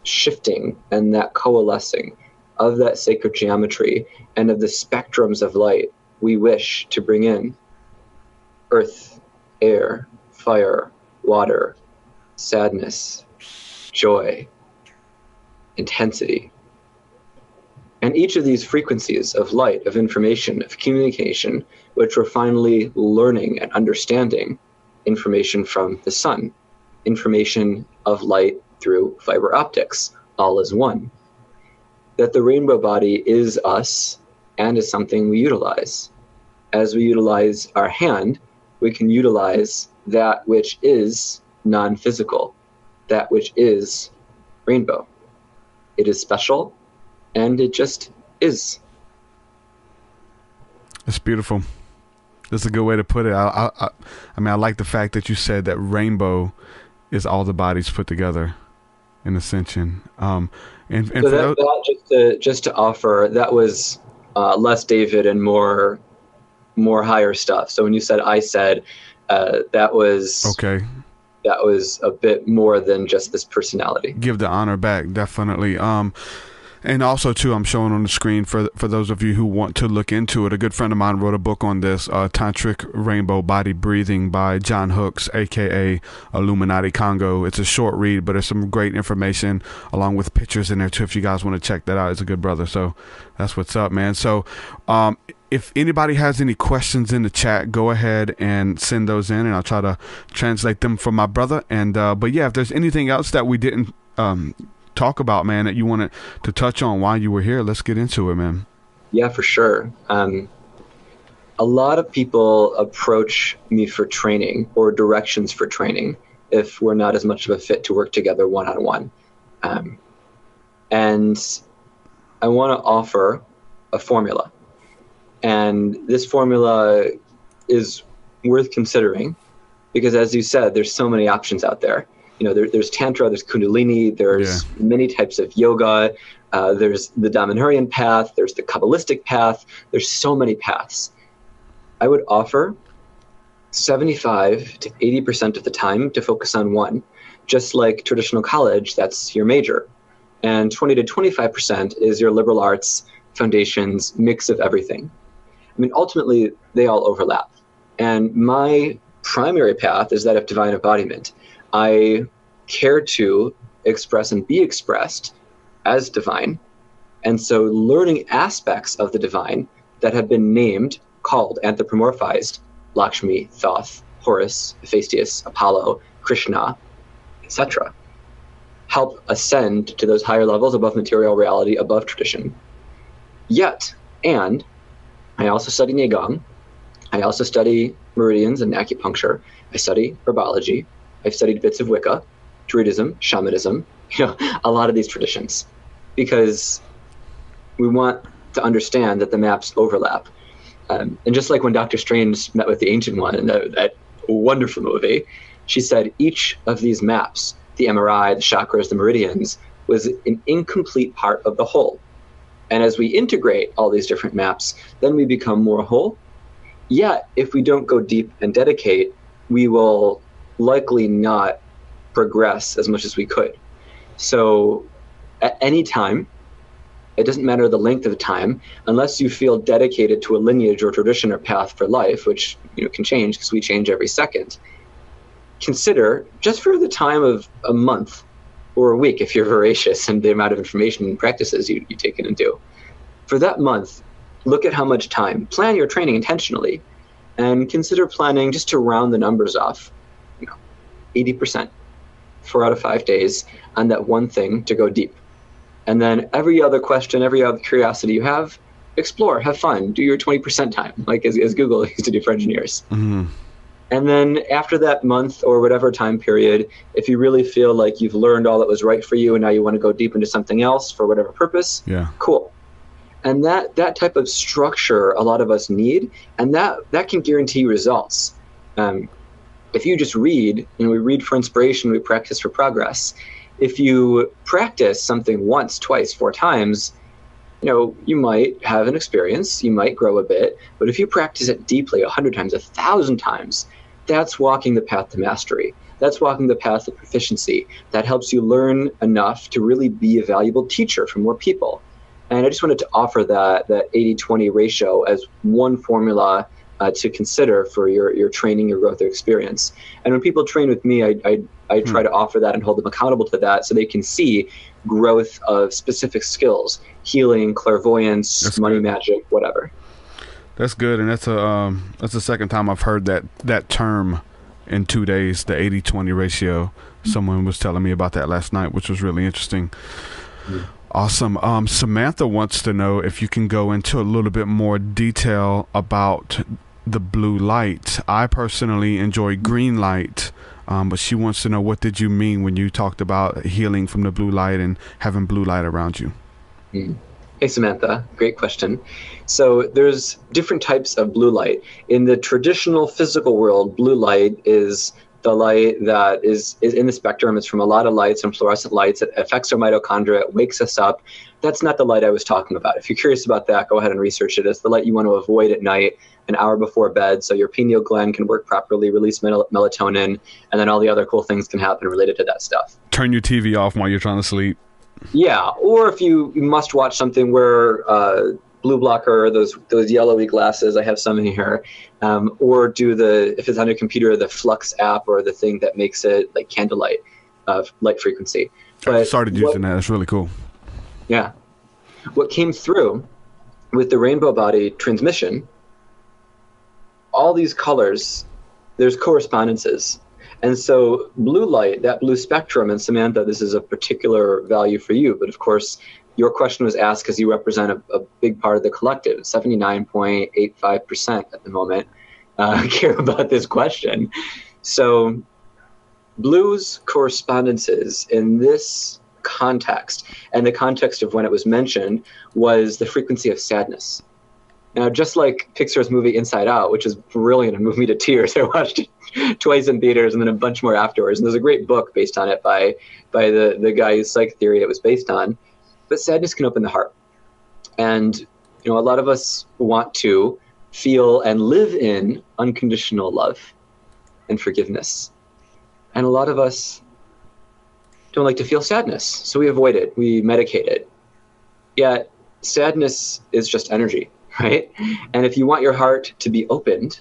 Speaker 5: shifting and that coalescing of that sacred geometry and of the spectrums of light we wish to bring in. Earth, air, fire, water, sadness, joy, intensity. And each of these frequencies of light, of information, of communication, which we're finally learning and understanding, information from the sun, information of light through fiber optics, all is one. That the rainbow body is us and is something we utilize. as we utilize our hand, we can utilize that which is non-physical, that which is rainbow. It is special, and it just is.
Speaker 6: It's beautiful. That's a good way to put it. I mean, I like the fact that you said that rainbow is all the bodies put together in Ascension. And
Speaker 5: so that just to offer, that was less David and more higher stuff. So when you said I said, that was
Speaker 6: okay.
Speaker 5: That was a bit more than just this personality. Give
Speaker 6: the honor back, definitely. And also, too, I'm showing on the screen for those of you who want to look into it. A good friend of mine wrote a book on this, Tantric Rainbow Body Breathing by John Hooks, a.k.a. Illuminati Congo. It's a short read, but there's some great information along with pictures in there, too, if you guys want to check that out. It's a good brother. So that's what's up, man. So if anybody has any questions in the chat, go ahead and send those in, and I'll try to translate them for my brother. And but, yeah, if there's anything else that we didn't talk about, man, that you wanted to touch on while you were here, let's get into it, man.
Speaker 5: Yeah, for sure. A lot of people approach me for training or directions for training if we're not as much of a fit to work together one-on-one. And I want to offer a formula. And this formula is worth considering because, as you said, there's so many options out there. You know, there's Tantra, there's Kundalini, there's many types of yoga, there's the Damanhurian path, there's the Kabbalistic path, there's so many paths. I would offer 75 to 80% of the time to focus on one. Just like traditional college, that's your major. And 20 to 25% is your liberal arts, foundations, mix of everything. I mean, ultimately, they all overlap. And my primary path is that of divine embodiment. I care to express and be expressed as divine. And so learning aspects of the divine that have been named, called, anthropomorphized, Lakshmi, Thoth, Horus, Hephaestus, Apollo, Krishna, etc., help ascend to those higher levels above material reality, above tradition. Yet, and I also study Neigong, I also study meridians and acupuncture, I study herbology, I've studied bits of Wicca, Druidism, shamanism, a lot of these traditions, because we want to understand that the maps overlap. And just like when Dr. Strange met with the Ancient One in that wonderful movie, she said each of these maps, the MRI, the chakras, the meridians, was an incomplete part of the whole. And as we integrate all these different maps, then we become more whole. Yet, if we don't go deep and dedicate, we will likely not progress as much as we could. So at any time, it doesn't matter the length of the time, unless you feel dedicated to a lineage or tradition or path for life, which can change because we change every second. Consider, just for the time of a month or a week, if you're voracious and the amount of information and practices you take in and do. For that month, look at how much time. Plan your training intentionally, and consider planning, just to round the numbers off, 80%, 4 out of 5 days on that one thing to go deep. And then every other question, every other curiosity you have, explore, have fun, do your 20% time, like as Google used to do for engineers. Mm-hmm. And then after that month or whatever time period, if you really feel like you've learned all that was right for you and now you want to go deep into something else for whatever purpose, cool. And that type of structure a lot of us need, and that can guarantee results. If you just read, we read for inspiration, we practice for progress. If you practice something once, twice, 4 times, you might have an experience, you might grow a bit, but if you practice it deeply 100 times, 1,000 times, that's walking the path to mastery. That's walking the path of proficiency. That helps you learn enough to really be a valuable teacher for more people. And I just wanted to offer that 80-20 ratio as one formula to consider for your training, your growth, your experience. And when people train with me, I try to offer that and hold them accountable to that so they can see growth of specific skills, healing, clairvoyance, that's money, good. Magic, whatever.
Speaker 6: That's good. And that's the second time I've heard that term in 2 days, the 80-20 ratio. Someone was telling me about that last night, which was really interesting. Awesome. Samantha wants to know if you can go into a little bit more detail about the blue light. I personally enjoy green light, but she wants to know, what did you mean when you talked about healing from the blue light and having blue light around you?
Speaker 5: Hey, Samantha. Great question. So there's different types of blue light. In the traditional physical world, blue light is the light that is in the spectrum. It's from a lot of lights and fluorescent lights. It affects our mitochondria. It wakes us up. That's not the light I was talking about. If you're curious about that, go ahead and research it. It's the light you want to avoid at night, an hour before bed, so your pineal gland can work properly, release melatonin, and then all the other cool things can happen related to that stuff.
Speaker 6: Turn your TV off while you're trying to sleep.
Speaker 5: Yeah, or if you must watch something where blue blocker, those yellowy glasses, I have some in here, or if it's on your computer, the Flux app or the thing that makes it like candlelight light frequency.
Speaker 6: I started using that. It's really cool.
Speaker 5: Yeah. What came through with the rainbow body transmission, all these colors, there's correspondences. And so blue light, that blue spectrum, and Samantha, this is a particular value for you, but of course, your question was asked because you represent a big part of the collective. 79.85% at the moment care about this question. So blue's correspondences in this context, and the context of when it was mentioned, was the frequency of sadness. Now, just like Pixar's movie Inside Out, which is brilliant and moved me to tears, I watched it twice in theaters and then a bunch more afterwards. And there's a great book based on it by the guy whose psych theory it was based on. But sadness can open the heart. And, a lot of us want to feel and live in unconditional love and forgiveness. And a lot of us don't like to feel sadness. So we avoid it. We medicate it. Yet sadness is just energy, right? And if you want your heart to be opened,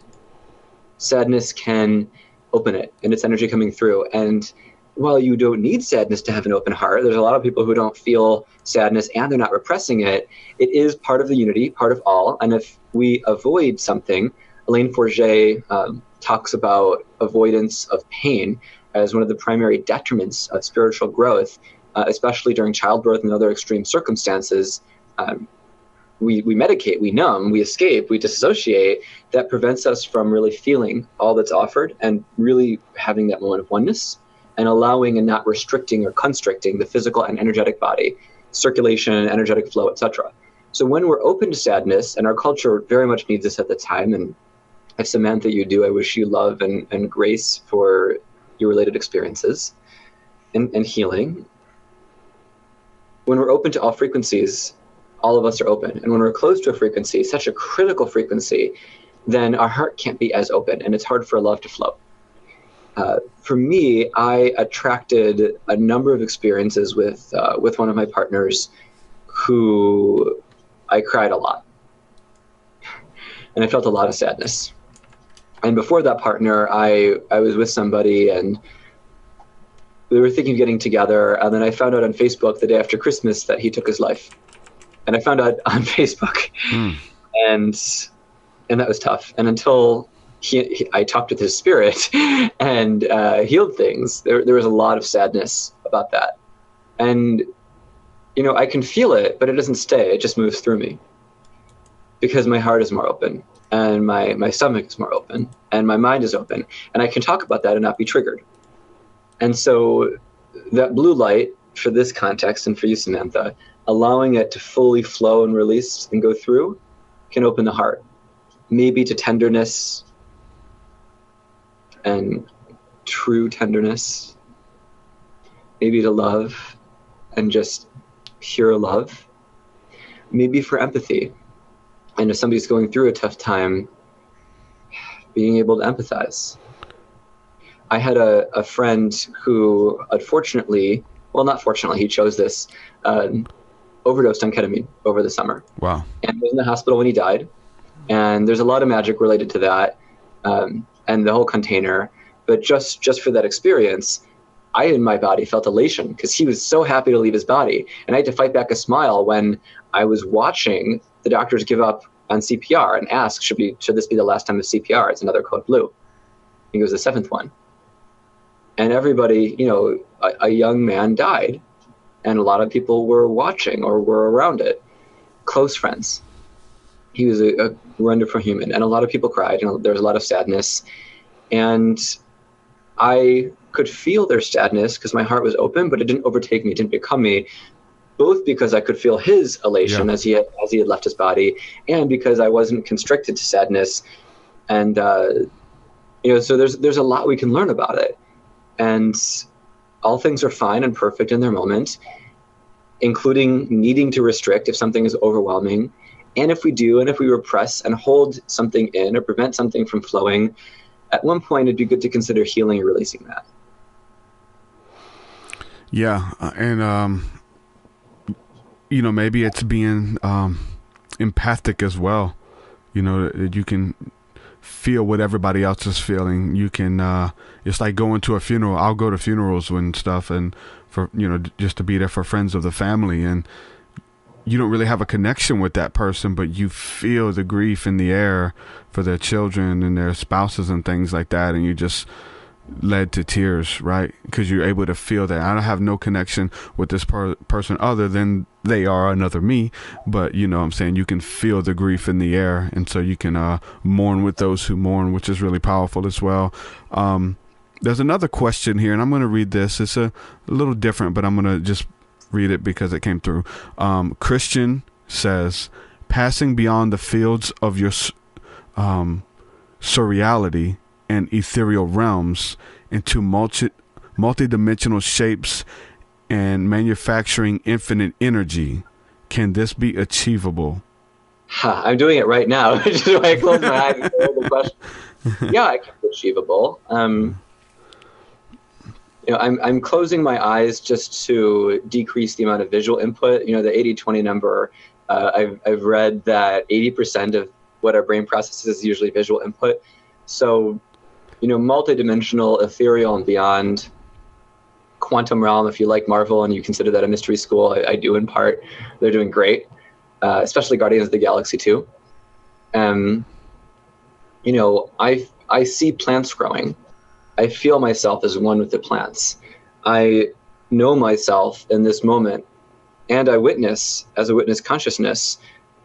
Speaker 5: sadness can open it, and it's energy coming through. And while you don't need sadness to have an open heart, there's a lot of people who don't feel sadness and they're not repressing it. It is part of the unity, part of all. And if we avoid something, Elaine Forget talks about avoidance of pain as one of the primary detriments of spiritual growth, especially during childbirth and other extreme circumstances. We medicate, we numb, we escape, we disassociate. That prevents us from really feeling all that's offered and really having that moment of oneness and allowing and not restricting or constricting the physical and energetic body, circulation, energetic flow, etc. So when we're open to sadness, and our culture very much needs this at the time, and if Samantha, you do, I wish you love and grace for your related experiences and healing. When we're open to all frequencies, all of us are open. And when we're close to a frequency, such a critical frequency, then our heart can't be as open, and it's hard for love to flow. For me, I attracted a number of experiences with one of my partners who I cried a lot. And I felt a lot of sadness. And before that partner, I was with somebody and we were thinking of getting together. And then I found out on Facebook the day after Christmas that he took his life. And I found out on Facebook. And that was tough. And until I talked with his spirit and healed things, there was a lot of sadness about that. And, I can feel it, but it doesn't stay. It just moves through me because my heart is more open and my stomach is more open and my mind is open. And I can talk about that and not be triggered. And so that blue light for this context and for you, Samantha, allowing it to fully flow and release and go through can open the heart, maybe to tenderness and true tenderness, maybe to love and just pure love, maybe for empathy. And if somebody's going through a tough time, being able to empathize. I had a friend who unfortunately, well, not fortunately, he chose this, overdosed on ketamine over the summer.
Speaker 6: Wow.
Speaker 5: And was in the hospital when he died. And there's a lot of magic related to that. And the whole container, but just for that experience, I in my body felt elation because he was so happy to leave his body. And I had to fight back a smile when I was watching the doctors give up on CPR and ask, should this be the last time of CPR? It's another code blue. I think it was the 7th one. And everybody, a young man died and a lot of people were watching or were around it, close friends. he was a wonderful human, and a lot of people cried, and there was a lot of sadness. And I could feel their sadness because my heart was open, but it didn't overtake me, it didn't become me, both because I could feel his elation as he had left his body, and because I wasn't constricted to sadness. And so there's a lot we can learn about it. And all things are fine and perfect in their moment, including needing to restrict if something is overwhelming. And if we repress and hold something in or prevent something from flowing, at one point it'd be good to consider healing and releasing that.
Speaker 6: Yeah. And, maybe it's being empathic as well. You can feel what everybody else is feeling. You can, it's like going to a funeral. I'll go to funerals and stuff, and for, just to be there for friends of the family, and you don't really have a connection with that person, but you feel the grief in the air for their children and their spouses and things like that. And you just led to tears, right? Because you're able to feel that. I don't have no connection with this person other than they are another me, but what I'm saying, you can feel the grief in the air, and so you can mourn with those who mourn, which is really powerful as well. There's another question here, and I'm going to read this. It's a little different, but I'm going to just read it because it came through. Christian says, passing beyond the fields of your surreality and ethereal realms into multi-dimensional shapes and manufacturing infinite energy, can this be achievable?
Speaker 5: I'm doing it right now, which is why I closed my eyes and heard the question. Yeah, it can be achievable. I'm closing my eyes just to decrease the amount of visual input. The 80-20 number, I've read that 80% of what our brain processes is usually visual input. So, multidimensional, ethereal, and beyond, quantum realm, if you like Marvel and you consider that a mystery school, I do in part. They're doing great, especially Guardians of the Galaxy 2. I see plants growing. I feel myself as one with the plants. I know myself in this moment, and I witness, as a witness consciousness,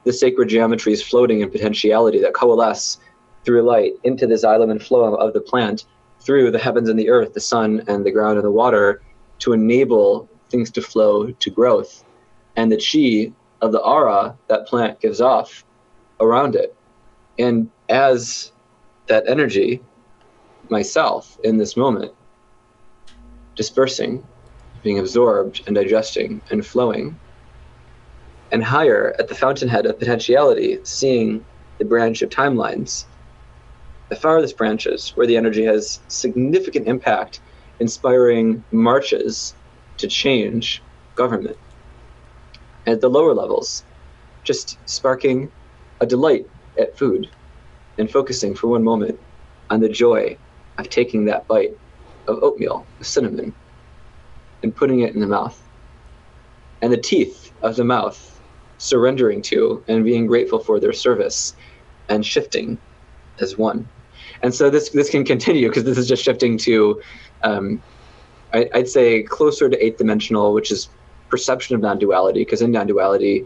Speaker 5: the sacred geometries floating in potentiality that coalesce through light into the xylem and phloem of the plant, through the heavens and the earth, the sun and the ground and the water, to enable things to flow to growth, and the chi of the aura that plant gives off around it. And as that energy, myself in this moment, dispersing, being absorbed and digesting and flowing, and higher at the fountainhead of potentiality, seeing the branch of timelines, the farthest branches where the energy has significant impact, inspiring marches to change government. At the lower levels, just sparking a delight at food and focusing for one moment on the joy of taking that bite of oatmeal with cinnamon and putting it in the mouth, and the teeth of the mouth surrendering to and being grateful for their service and shifting as one. And so this can continue, because this is just shifting to, I'd say, closer to 8th dimensional, which is perception of non-duality, because in non-duality,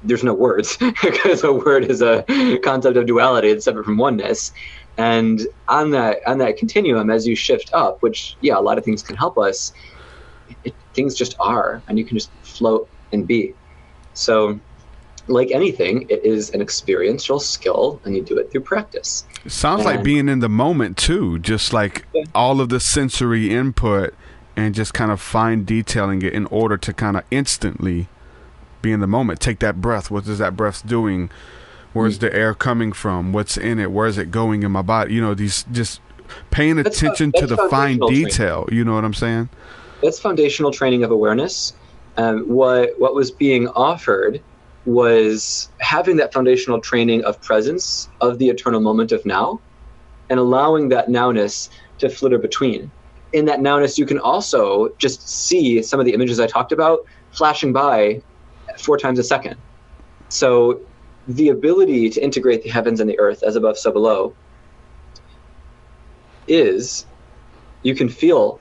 Speaker 5: there's no words, because a word is a concept of duality. It's separate from oneness. And on that continuum, as you shift up, which, a lot of things can help us, things just are, and you can just float and be. So, like anything, it is an experiential skill, and you do it through practice.
Speaker 6: It sounds like being in the moment too, just like all of the sensory input, and just kind of fine detailing it in order to kind of instantly be in the moment. Take that breath. What is that breath doing? Where's the air coming from? What's in it? Where is it going in my body? These, just paying attention to the fine detail. You know what I'm saying?
Speaker 5: That's foundational training of awareness. What was being offered was having that foundational training of presence, of the eternal moment of now, and allowing that nowness to flitter between. In that nowness, you can also just see some of the images I talked about flashing by 4 times a second. So the ability to integrate the heavens and the earth as above, so below, is you can feel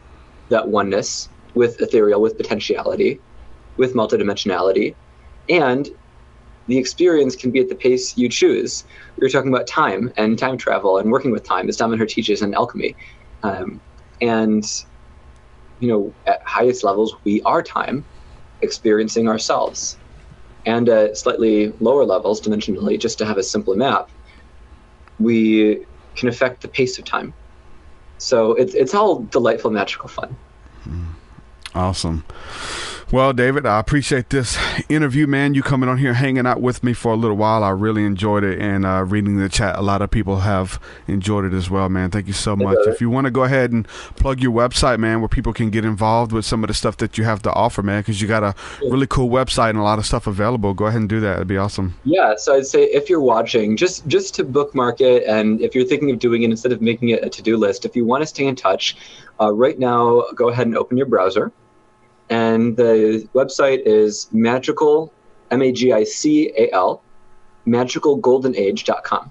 Speaker 5: that oneness with ethereal, with potentiality, with multidimensionality, and the experience can be at the pace you choose. We were talking about time and time travel and working with time, as Damanhur teaches in Alchemy. And, at highest levels, we are time experiencing ourselves. And at slightly lower levels, dimensionally, just to have a simple map, we can affect the pace of time. So it's all delightful, magical fun.
Speaker 6: Awesome. Well, David, I appreciate this interview, man. You coming on here, hanging out with me for a little while. I really enjoyed it, and reading the chat, a lot of people have enjoyed it as well, man. Thank you so much. If you want to go ahead and plug your website, man, where people can get involved with some of the stuff that you have to offer, man, because you got a really cool website and a lot of stuff available. Go ahead and do that. It'd be awesome.
Speaker 5: Yeah, so I'd say if you're watching, just to bookmark it, and if you're thinking of doing it instead of making it a to-do list, if you want to stay in touch, right now, go ahead and open your browser. And the website is magical, MAGICAL, magicalgoldenage.com.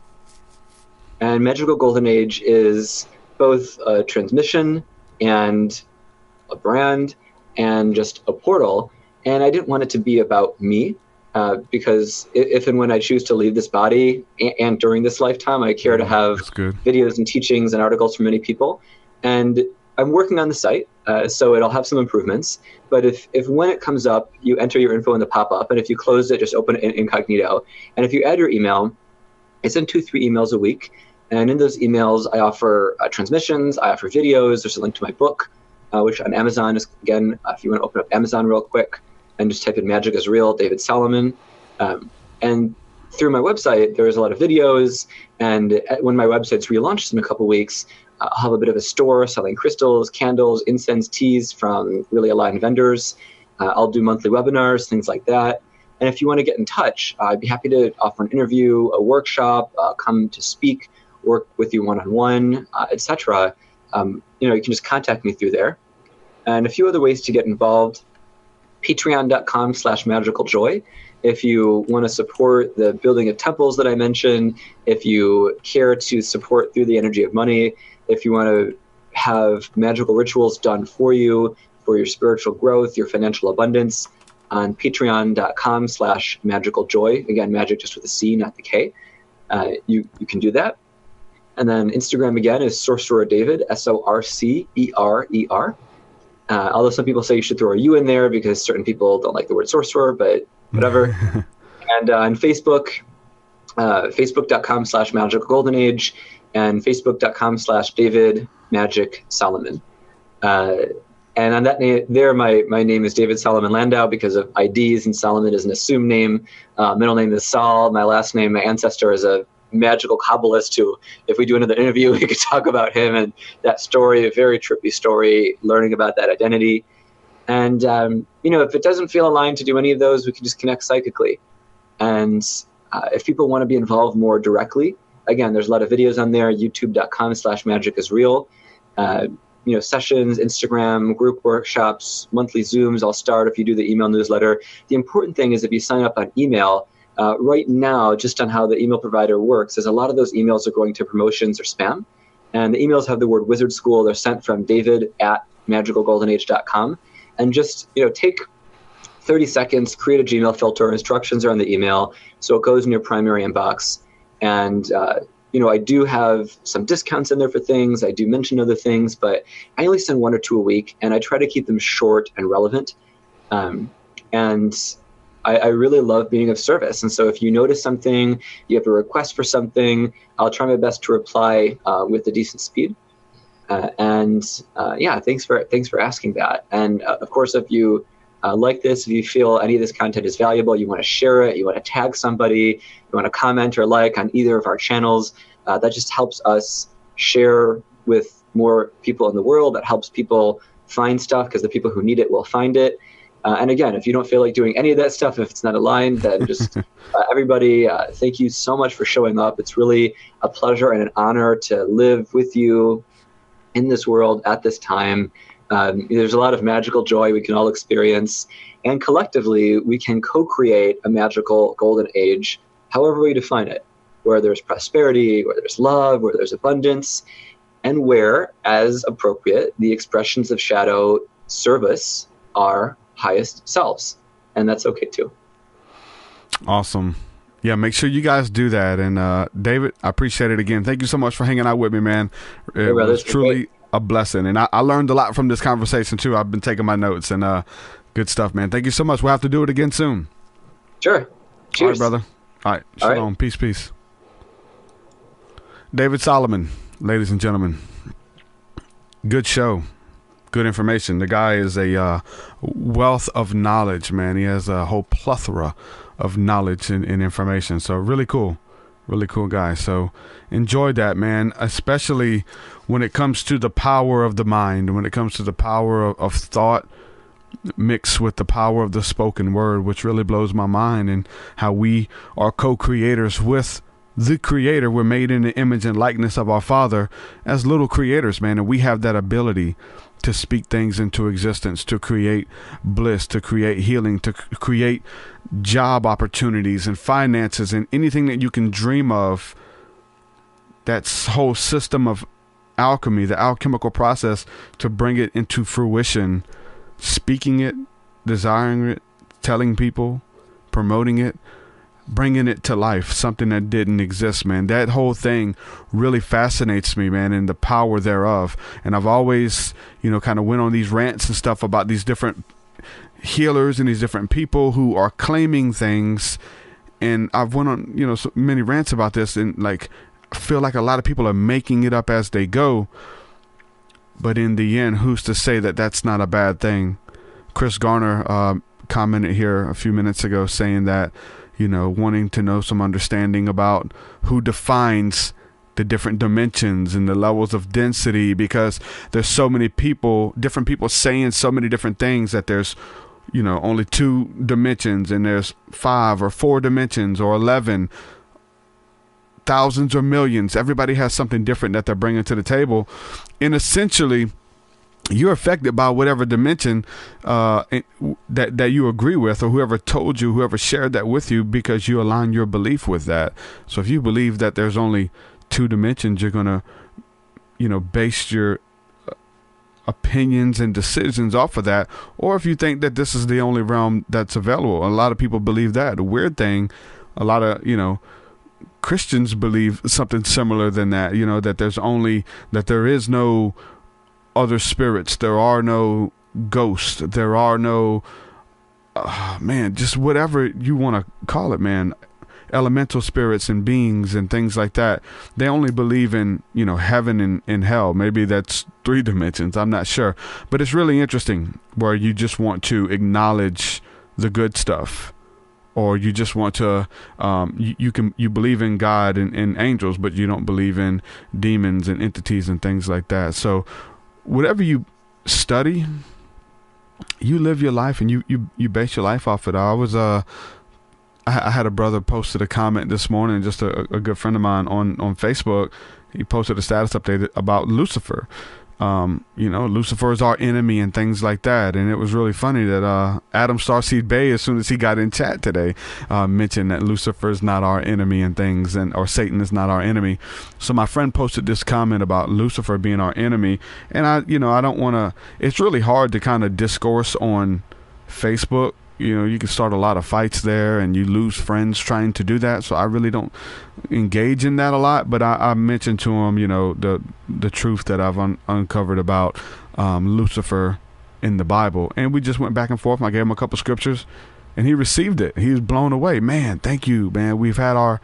Speaker 5: And Magical Golden Age is both a transmission and a brand and just a portal. And I didn't want it to be about me, because if and when I choose to leave this body and during this lifetime, I care to have videos and teachings and articles from many people. And I'm working on the site, so it'll have some improvements. But if when it comes up, you enter your info in the pop-up, and if you close it, just open it in incognito. And if you add your email, I send 2-3 emails a week. And in those emails, I offer transmissions, I offer videos. There's a link to my book, which on Amazon is, again, if you want to open up Amazon real quick and just type in Magic is Real, David Solomon. And through my website, there's a lot of videos. And when my website's relaunched in a couple weeks, I'll have a bit of a store selling crystals, candles, incense, teas from really aligned vendors. I'll do monthly webinars, things like that. And if you want to get in touch, I'd be happy to offer an interview, a workshop, come to speak, work with you one-on-one, etc. You can just contact me through there. And a few other ways to get involved: patreon.com/magicaljoy. If you want to support the building of temples that I mentioned, if you care to support through the energy of money, if you want to have magical rituals done for you, for your spiritual growth, your financial abundance, on patreon.com/magicaljoy. Again, magic just with a C, not the K. You can do that. And then Instagram, again, is Sorcerer David, SORCERER. Although some people say you should throw a U in there because certain people don't like the word sorcerer, but whatever. And on Facebook, facebook.com/magicalgoldenage, and facebook.com/David Magic Solomon. And on that name there, my name is David Solomon Landau because of IDs, and Solomon is an assumed name. Middle name is Sol. My last name, my ancestor is a magical Kabbalist who, if we do another interview, we could talk about him and that story, a very trippy story, learning about that identity. And, if it doesn't feel aligned to do any of those, we can just connect psychically. And if people want to be involved more directly, again, there's a lot of videos on there, youtube.com/magicisreal. Sessions, Instagram, group workshops, monthly Zooms. I'll start if you do the email newsletter. The important thing is if you sign up on email, right now, just on how the email provider works, is a lot of those emails are going to promotions or spam. And the emails have the word wizard school. They're sent from david@magicalgoldenage.com. And just, take 30 seconds, create a Gmail filter. Instructions are on the email, so it goes in your primary inbox. And, I do have some discounts in there for things. I do mention other things, but I only send 1 or 2 a week, and I try to keep them short and relevant. And I really love being of service. And so if you notice something, you have a request for something, I'll try my best to reply with a decent speed. Thanks for asking that. And of course, if you like this, if you feel any of this content is valuable, you want to share it, you want to tag somebody, you want to comment or like on either of our channels, that just helps us share with more people in the world. That helps people find stuff because the people who need it will find it. And again, if you don't feel like doing any of that stuff, if it's not aligned, then just everybody, thank you so much for showing up. It's really a pleasure and an honor to live with you in this world at this time. There's a lot of magical joy we can all experience, and collectively we can co-create a magical golden age, however we define it, where there's prosperity, where there's love, where there's abundance, and where, as appropriate, the expressions of shadow service our highest selves. And that's okay too.
Speaker 6: Awesome. Yeah, make sure you guys do that. And David, I appreciate it again. Thank you so much for hanging out with me, man. It was truly a blessing. And I learned a lot from this conversation, too. I've been taking my notes, and good stuff, man. Thank you so much. We'll have to do it again soon.
Speaker 5: Sure. Cheers.
Speaker 6: All right, brother. All right. Shalom. All right. Peace, peace. David Solomon, ladies and gentlemen. Good show. Good information. The guy is a wealth of knowledge, man. He has a whole plethora of knowledge and information. So really cool guy. So enjoyed that, man, especially when it comes to the power of the mind, when it comes to the power of thought mixed with the power of the spoken word, which really blows my mind, and how we are co-creators with the Creator. We're made in the image and likeness of our Father as little creators, man. And we have that ability to speak things into existence, to create bliss, to create healing, to create job opportunities and finances and anything that you can dream of. That whole system of alchemy, the alchemical process to bring it into fruition, speaking it, desiring it, telling people, promoting it, bringing it to life, something that didn't exist, man. That whole thing really fascinates me, man, and the power thereof. And I've always, kind of went on these rants and stuff about these different healers and these different people who are claiming things. And I've went on, so many rants about this, and like, I feel like a lot of people are making it up as they go. But in the end, who's to say that that's not a bad thing? Chris Garner commented here a few minutes ago saying that, wanting to know some understanding about who defines the different dimensions and the levels of density, because there's so many people, different people saying so many different things, that there's, only 2 dimensions, and there's 5 or 4 dimensions or 11, thousands or millions. Everybody has something different that they're bringing to the table. And essentially, you're affected by whatever dimension that you agree with, or whoever told you, whoever shared that with you, because you align your belief with that. So if you believe that there's only 2 dimensions, you're going to, base your opinions and decisions off of that. Or if you think that this is the only realm that's available, a lot of people believe that. The weird thing, a lot of, Christians believe something similar than that, that there is no other spirits, there are no ghosts, there are no just whatever you want to call it, man, elemental spirits and beings and things like that. They only believe in heaven and hell. Maybe that's 3 dimensions, I'm not sure. But it's really interesting where you just want to acknowledge the good stuff, or you just want to you believe in God and angels, but you don't believe in demons and entities and things like that. So whatever you study, you live your life, and you base your life off it. I had a brother posted a comment this morning, just a good friend of mine on Facebook. He posted a status update about Lucifer. Lucifer is our enemy and things like that. And it was really funny that Adam Starseed Bay, as soon as he got in chat today, mentioned that Lucifer is not our enemy and things, or Satan is not our enemy. So my friend posted this comment about Lucifer being our enemy. And I don't want to, it's really hard to kind of discourse on Facebook. You can start a lot of fights there, and you lose friends trying to do that. So I really don't engage in that a lot. But I mentioned to him, the truth that I've uncovered about Lucifer in the Bible. And we just went back and forth. I gave him a couple scriptures, and he received it. He was blown away. Man, thank you, man. We've had our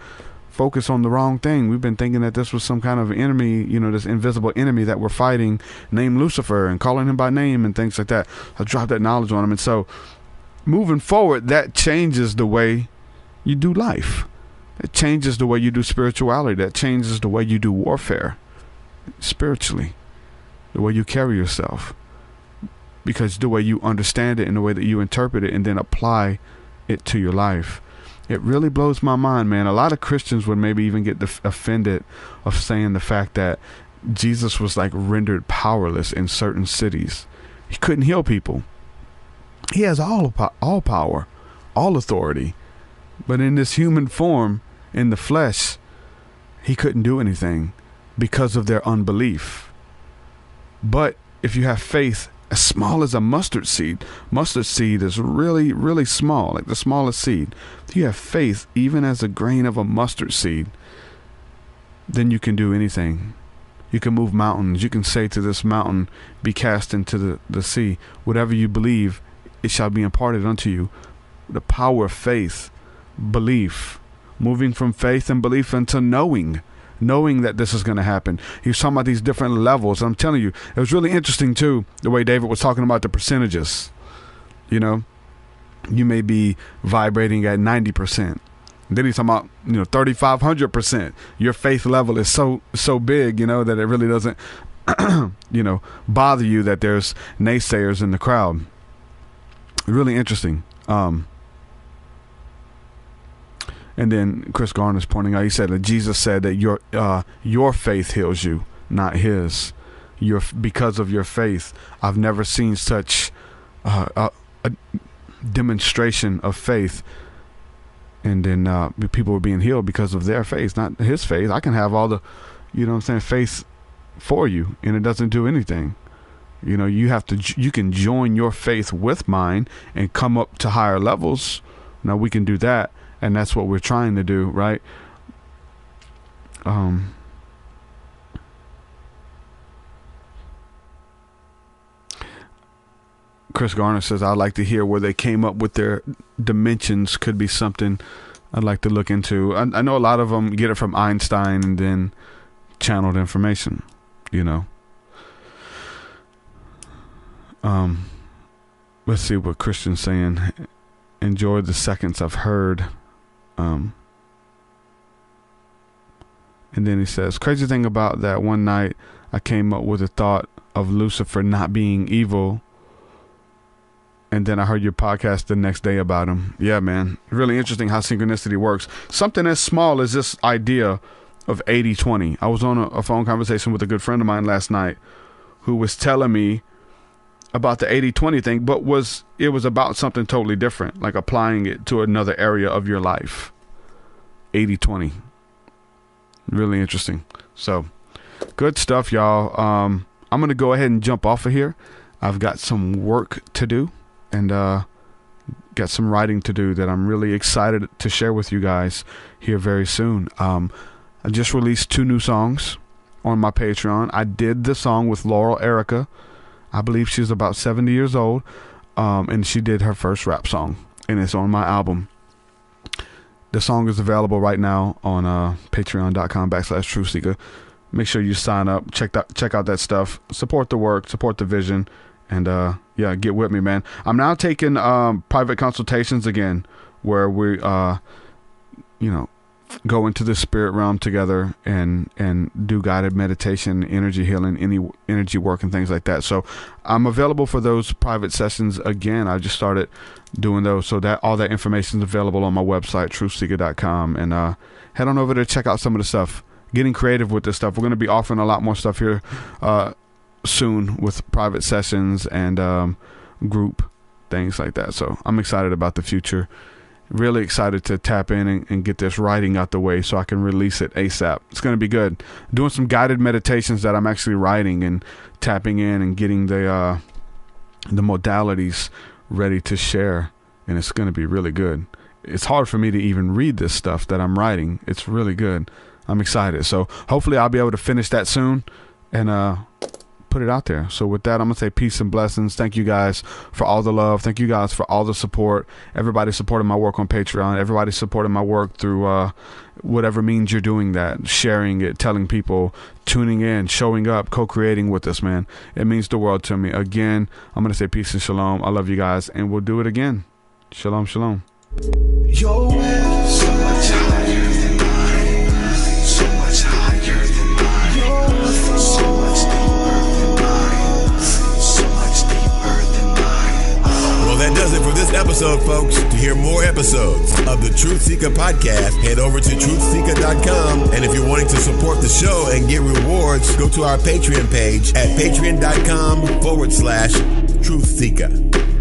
Speaker 6: focus on the wrong thing. We've been thinking that this was some kind of enemy, this invisible enemy that we're fighting, named Lucifer, and calling him by name and things like that. I dropped that knowledge on him. And so moving forward, that changes the way you do life. It changes the way you do spirituality. That changes the way you do warfare spiritually, the way you carry yourself, because the way you understand it and the way that you interpret it and then apply it to your life. It really blows my mind, man. A lot of Christians would maybe even get offended of saying the fact that Jesus was like rendered powerless in certain cities. He couldn't heal people. He has all power, all authority. But in this human form, in the flesh, he couldn't do anything because of their unbelief. But if you have faith as small as a mustard seed. Mustard seed is really, really small, like the smallest seed. If you have faith, even as a grain of a mustard seed, then you can do anything. You can move mountains. You can say to this mountain, be cast into the sea. Whatever you believe, it shall be imparted unto you. The power of faith, belief, moving from faith and belief into knowing that this is going to happen. He was talking about these different levels. I'm telling you, it was really interesting too, the way David was talking about the percentages. You know, you may be vibrating at 90%. Then he's talking about, 3,500%. Your faith level is so big, that it really doesn't, bother you that there's naysayers in the crowd. Really interesting. And then Chris Garner's pointing out, he said that Jesus said that your faith heals you, not his. Because of your faith. I've never seen such a demonstration of faith. And then people were being healed because of their faith, not his faith. I can have all the, faith for you, and it doesn't do anything. You can join your faith with mine and come up to higher levels. Now we can do that, and that's what we're trying to do, right? Chris Garner says, I'd like to hear where they came up with their dimensions. Could be something I'd like to look into. I know a lot of them get it from Einstein and then channeled information, Let's see what Christian's saying. Enjoy the seconds I've heard. And then he says, crazy thing about that, one night I came up with a thought of Lucifer not being evil. And then I heard your podcast the next day about him. Yeah, man. Really interesting how synchronicity works. Something as small as this idea of 80-20. I was on a phone conversation with a good friend of mine last night who was telling me about the 80-20 thing, but it was about something totally different, like applying it to another area of your life. 80-20. Really interesting. So, good stuff, y'all. I'm going to go ahead and jump off of here. I've got some work to do. And got some writing to do that I'm really excited to share with you guys here very soon. I just released 2 new songs on my Patreon. I did the song with Laurel Erica. I believe she's about 70 years old. And she did her first rap song. And it's on my album. The song is available right now on patreon.com/TruthSeekah. Make sure you sign up. Check out that stuff. Support the work. Support the vision. And get with me, man. I'm now taking private consultations again, where we go into the spirit realm together and do guided meditation, energy healing, any energy work and things like that. So I'm available for those private sessions again. I just started doing those, so that all that information is available on my website, TruthSeekah.com, and head on over to check out some of the stuff. Getting creative with this stuff. We're going to be offering a lot more stuff here soon with private sessions and group things like that. So I'm excited about the future. Really excited to tap in and get this writing out the way so I can release it ASAP. It's going to be good. Doing some guided meditations that I'm actually writing and tapping in and getting the modalities ready to share, and it's going to be really good. It's hard for me to even read this stuff that I'm writing. It's really good. I'm excited. So hopefully I'll be able to finish that soon and put it out there. So with that, I'm gonna say peace and blessings. Thank you guys for all the love. Thank you guys for all the support. Everybody supporting my work on Patreon. Everybody supporting my work through whatever means you're doing that, sharing it, telling people, tuning in, showing up, co-creating with us, man. It means the world to me. Again, I'm gonna say peace and shalom. I love you guys, and we'll do it again. Shalom, shalom.
Speaker 2: Your way is so much higher than mine, so much higher than mine, so much deeper than mine, so much deeper than mine.
Speaker 3: Well, that does it for this episode, folks. To hear more episodes of the TruthSeekah Podcast, head over to TruthSeekah.com. And if you're wanting to support the show and get rewards, go to our Patreon page at patreon.com/TruthSeekah.